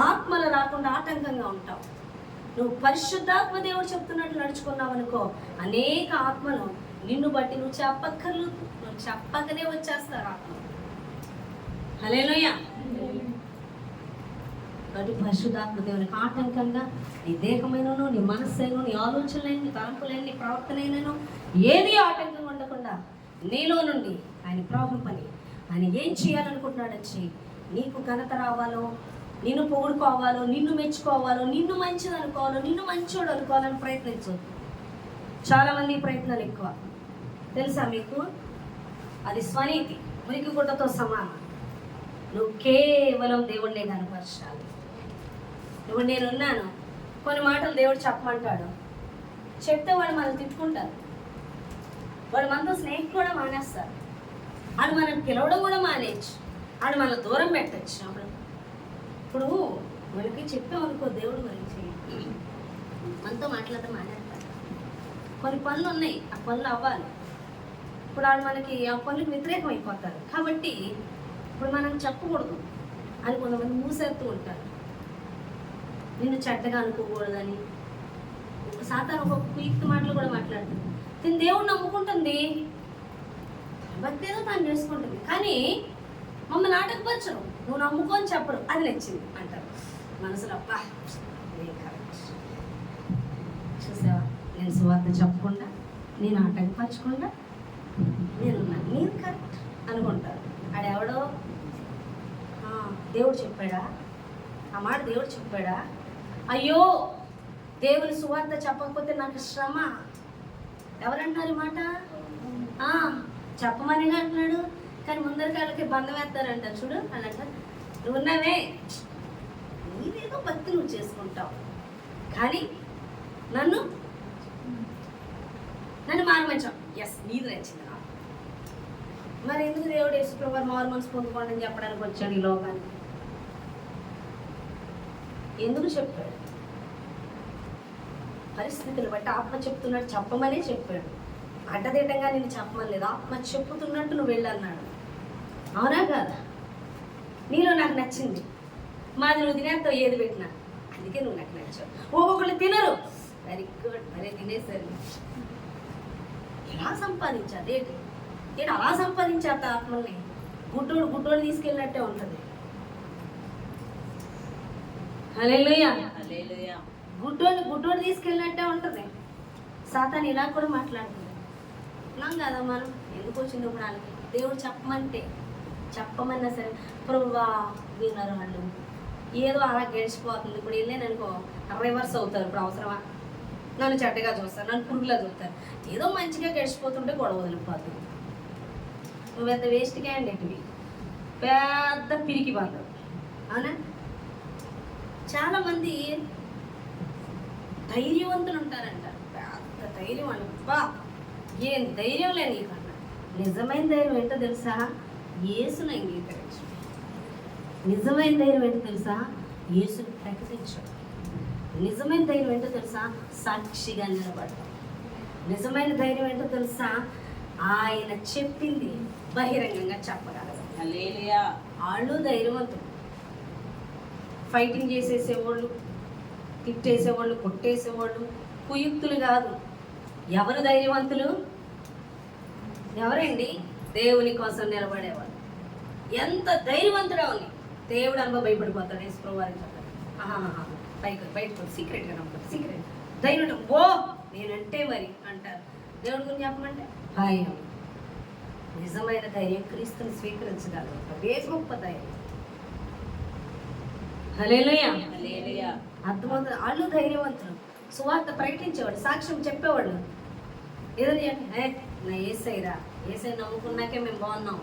ఆత్మల రాకుండా ఆటంకంగా ఉంటావు. నువ్వు పరిశుద్ధాత్మ దేవుడు చెప్తున్నట్లు నడుచుకున్నావు అనుకో, అనేక ఆత్మలు నిన్ను బట్టి నువ్వు చెప్పకనే వచ్చేస్తారు ఆత్మ. హల్లెలూయా. కాబట్టి పరిశుద్ధాత్మ దేవునికి ఆటంకంగా నీ దేహమైనను, నీ మనస్సైను, నీ ఆలోచనలైన, నీ తలంపులైన, నీ ప్రవర్తనైనను ఏది ఆటంకంగా ఉండకుండా నీలో నుండి ఆయన ప్రాబ్లం పని ఆయన ఏం చేయాలనుకుంటున్నాడో చెయ్యి. నీకు ఘనత రావాలో, నిన్ను పొగుడుకోవాలో, నిన్ను మెచ్చుకోవాలో, నిన్ను మంచిది అనుకోవాలో, నిన్ను మంచోడు అనుకోవాలని ప్రయత్నించు. చాలామంది ప్రయత్నాలు ఎక్కువ తెలుసా మీకు? అది స్వనీతి, మురికి గుడ్డతో సమానం. నువ్వు కేవలం దేవుడినే కనపరచాలి. నువ్వు నేనున్నాను, కొన్ని మాటలు దేవుడు చెప్పమంటాడు, చెప్తే వాడు మనం తిట్టుకుంటారు, వాడు మనతో స్నేహం కూడా మానేస్తారు, వాడు మనం పిలవడం కూడా మానేయచ్చు, వాడు మన దూరం పెట్టచ్చు. ఇప్పుడు మనకి చెప్పామనుకో దేవుడు గురించి, మనతో మాట్లాడటం మానేస్తారు. కొన్ని పనులు ఉన్నాయి, ఆ పనులు అవ్వాలి. ఇప్పుడు వాళ్ళు మనకి ఆ పనులకు వ్యతిరేకం అయిపోతారు. కాబట్టి ఇప్పుడు మనం చెప్పకూడదు అని కొంతమంది మూసేస్తూ ఉంటారు. నిన్ను చెడ్డగా అనుకోకూడదని సాతాను ఒక కుయుక్తి మాటలు కూడా మాట్లాడుతుంది. తిని దేవుడు నమ్ముకుంటుంది, భక్తి ఏదో తాను చేసుకుంటుంది, కానీ మమ్మల్ని నాటకపరచరు, నువ్వు నమ్ముకొని చెప్పరు, అది నచ్చింది అంటారు మనసులో. అబ్బా కరెక్ట్, చూసావా, నేను సువార్త చెప్పకుండా, నేను ఆటంకపరచకుండా నేను కరెక్ట్ అనుకుంటారు. ఆడెవడో దేవుడు చెప్పాడా, ఆ మాట దేవుడు చెప్పాడా, అయ్యో దేవుని సువార్త చెప్పకపోతే నాకు శ్రమ. ఎవరంటున్నారు ఈ మాట? చెప్పమని అంటున్నాడు, కానీ ముందరికాళ్ళకి బంధం వేస్తారంట. చూడు అని అంటారు, నువ్వు ఉన్నావే, నీదేదో భక్తి నువ్వు చేసుకుంటావు, కానీ నన్ను మారమంచాం. ఎస్, నీది నచ్చింది నాకు. మరి ఎందుకు దేవుడు యేసుప్రభువు మారు మనసు పొందుకోండి అని చెప్పడానికి వచ్చాడు ఈ లోకానికి? ఎందుకు చెప్పాడు? పరిస్థితులు బట్టి ఆత్మ చెప్తున్నాడు, చెప్పమనే చెప్పాడు. అడ్డదిడ్డంగా నేను చెప్పమని లేదు, ఆత్మ చెప్పుతున్నట్టు నువ్వు వెళ్ళన్నాడు. అవునా కాదా? నీలో నాకు నచ్చింది, మాది నువ్వు తినేస్తావు ఏది పెట్టినా, అందుకే నువ్వు నాకు నచ్చావు. ఒక్కొక్కళ్ళు తినరు, వెరీ గుడ్, మరే తినేసరి. ఎలా సంపాదించాలి ఏంటి అలా సంపాదించాత ఆత్మల్ని? గుడ్డోడు తీసుకెళ్ళినట్టే ఉంటుంది. హల్లెలూయా. గుడ్డోడు తీసుకెళ్ళినట్టే ఉంటుంది. సాతాను ఇలా కూడా మాట్లాడుతుంది. ఉన్నాం కదా మనం, ఎందుకు వచ్చింది ఇప్పుడు వాళ్ళకి? దేవుడు చెప్పమన్నా సరే ప్రభువా వినరు వాళ్ళు. ఏదో అలా గడిచిపోతుంది. ఇప్పుడు వెళ్ళాననుకో రివర్స్ అవుతారు. ఇప్పుడు అవసరమా? నన్ను చెడ్డగా చూస్తారు, నన్ను పురుగులా చూస్తారు. ఏదో మంచిగా గడిచిపోతుంటే గొడవ వదిలిపోతుంది. నువ్వు పెద్ద వేస్ట్ క్యాండిడేట్వి, పెద్ద పిరికి బాధ. అవునా? చాలామంది ధైర్యవంతులు ఉంటారంట, పెద్ద ధైర్యం బా ఏం ధైర్యం లే నీకన్నా. నిజమైన ధైర్యం ఏంటో తెలుసా? యేసును అంగీకరించు. నిజమైన ధైర్యం ఏంటో తెలుసా? యేసును ప్రకటించు. నిజమైన ధైర్యం ఏంటో తెలుసా? సాక్షిగా నిలబడటం. నిజమైన ధైర్యం ఏంటో తెలుసా? ఆయన చెప్పింది బహిరంగంగా చెప్పగలరు. హల్లెలూయా. వాళ్ళు ధైర్యవంతులు. ఫైటింగ్ చేసేసేవాళ్ళు, తిట్టేసేవాళ్ళు, కొట్టేసేవాళ్ళు కుయుక్తులు కాదు. ఎవరు ధైర్యవంతులు? ఎవరండి? దేవుని కోసం నిలబడేవాళ్ళు. ఎంత ధైర్యవంతుడా ఉంది, దేవుడు అనుభవ భయపడిపోతాడు. యేసుప్రభువు వారికి చెప్పారు, బయటకు సీక్రెట్గా నమ్ముతారు. సీక్రెట్ ధైర్యం, ఓ నేనంటే మరి అంటారు. దేవుడి గురించి చెప్పమంటే భయం. నిజమైన ధైర్యం క్రీస్తుని స్వీకరించగలరు. అదే గొప్ప ధైర్యం. హల్లెలూయా. అర్థమవుతుంది. వాళ్ళు ధైర్యవంతులు, సువార్త ప్రకటించేవాడు, సాక్ష్యం చెప్పేవాళ్ళు. ఏదో నా ఏసైరా, ఏసై నమ్ముకున్నాకే మేము బాగున్నాం,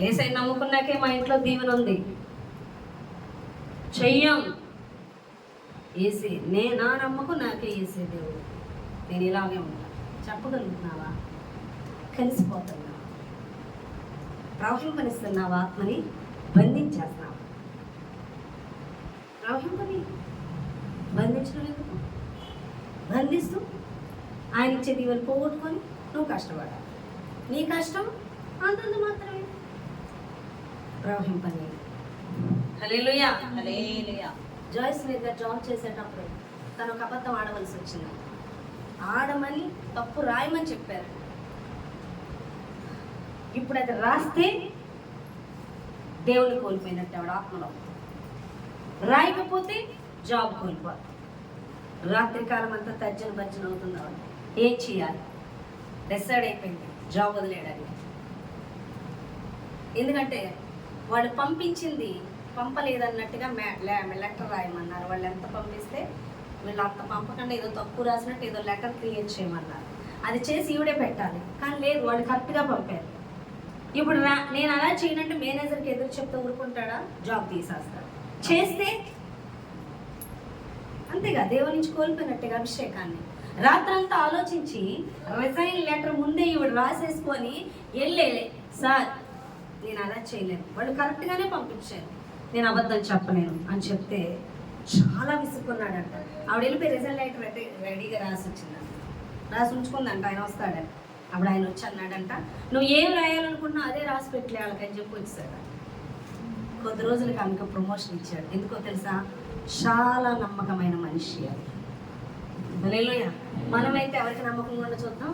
ఏసై నమ్ముకున్నాకే మా ఇంట్లో దీవెన ఉంది, చెయ్యం ఏసే, నా నమ్మకం నాకే ఏసే దేవుడు, నేను ఇలాగే ఉంటాను చెప్పగలుగుతున్నావా? కలిసిపోతున్నావా? ప్రవహింపనిస్తున్నావా? ఆత్మని బంధించేస్తున్నావా? ప్రవహింపని బంధించడం ఎందుకు? బంధిస్తూ ఆయన ఇచ్చే దీవెన పోగొట్టుకొని నువ్వు కష్టపడాలి. నీ కష్టం అంతంత మాత్రమే. ప్రవహింపని. హల్లెలూయా. జాయిస్ మీద జాబ్ చేసేటప్పుడు తను ఒక అబద్ధం ఆడవలసి వచ్చింది. ఆడమని తప్పు రాయమని చెప్పారు. ఇప్పుడు అది రాస్తే దేవుని కోల్పోయినట్టు ఆవిడ ఆత్మలో. రాయకపోతే జాబ్ కోల్పోవాలి. రాత్రికాలం అంతా తర్జన భర్జన అవుతుంది. ఆవిడ ఏం చేయాలి? డిసైడ్ అయిపోయింది జాబ్ వదిలేయడానికి. ఎందుకంటే వాళ్ళు పంపించింది పంపలేదన్నట్టుగా లెటర్ రాయమన్నారు. వాళ్ళు ఎంత పంపిస్తే వీళ్ళు అంత పంపకుండా ఏదో తక్కువ రాసినట్టు ఏదో లెటర్ క్రియేట్ చేయమన్నారు. అది చేసి ఈవిడే పెట్టాలి, కానీ లేదు, వాళ్ళు కరెక్ట్గా పంపారు. ఇప్పుడు నేను అలా చేయనంటే మేనేజర్కి ఎదురు చెప్తూ ఊరుకుంటాడా? జాబ్ తీసేస్తాడు. చేస్తే అంతేగా, దేవుడి నుంచి కోల్పోయినట్టుగా అభిషేకాన్ని. రాత్రంతా ఆలోచించి రిజైన్ లెటర్ ముందే ఈవిడ రాసేసుకొని వెళ్ళేలే, సార్ నేను అలా చేయలేను, వాళ్ళు కరెక్ట్గానే పంపించాను, నేను అబద్ధం చెప్పలేను అని చెప్తే చాలా విసుక్కున్నాడంట. ఆవిడ వెళ్ళిపోయి రిజైన్ లెటర్ రెడీగా రాసి వచ్చిందంట, రాసి ఉంచుకుందంట. ఆయన వస్తాడంట. అప్పుడు ఆయన వచ్చి అన్నాడంట, నువ్వు ఏం రాయాలనుకున్నా అదే రాసి పెట్టలే వాళ్ళకని చెప్పి వచ్చాడు. కొద్ది రోజులకి ఆమెకు ప్రమోషన్ ఇచ్చాడు. ఎందుకో తెలుసా? చాలా నమ్మకమైన మనిషి అది. హల్లెలూయా. మనమైతే ఎవరికి నమ్మకం కూడా చూద్దాం,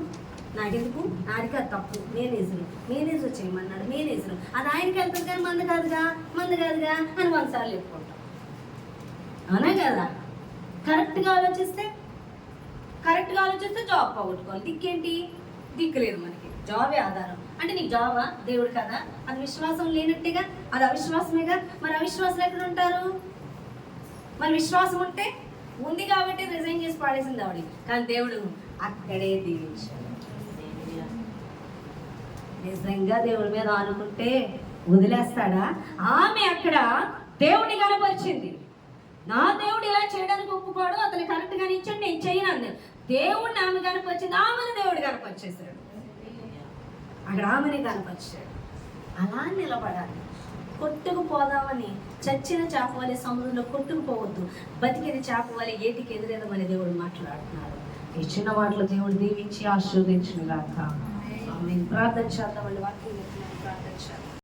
నాకెందుకు, నాదిగా తప్పు, మేనేజర్ చేయమన్నాడు, మేనేజర్ అది ఆయనకి వెళ్తుంది కానీ మంది కాదుగా అని 100 సార్లు చెప్పుకుంటాం. అవునా కదా? కరెక్ట్గా ఆలోచిస్తే జాబ్ పోగొట్టుకోవాలి. దిక్కేంటి? దిక్కు లేదు మనకి. జాబే ఆధారం అంటే నీకు జాబా దేవుడు కదా, అది విశ్వాసం లేనట్టుగా, అది అవిశ్వాసమేగా. మరి అవిశ్వాసులు ఎక్కడ ఉంటారు? మరి విశ్వాసం ఉంటే ఉంది కాబట్టి రిజైన్ చేసి పాడేసింది ఆవిడ, కానీ దేవుడు అక్కడే దీవించాడు. నిజంగా దేవుడి మీద ఆనుకుంటే వదిలేస్తాడా? ఆమె అక్కడ దేవుడిని కనపరిచింది. నా దేవుడు ఇలా చేయడానికి ఒప్పుకోడు, అతను కరెక్ట్గానే ఇచ్చాడు, నేను చేయను అంది. దేవుడిని ఆమె కనపరిచింది, ఆమెను దేవుడు కనపరిచేశాడు. అక్కడ ఆమెని కనపరిచాడు. అలా నిలబడాలి. కొట్టుకుపోదామని చచ్చిన చేప వలె సముద్రంలో కొట్టుకుపోవద్దు, బతికిన చేప వలె ఏటికి ఎదురేదమని దేవుడు మాట్లాడుతున్నాడు. ఈ చిన్న మాటలు దేవుడు దీవించి ఆశీర్వదించును గాక. ఆమేన్. ప్రార్థన చేద్దామండి. వాక్యం ప్రార్థన చేద్దాం.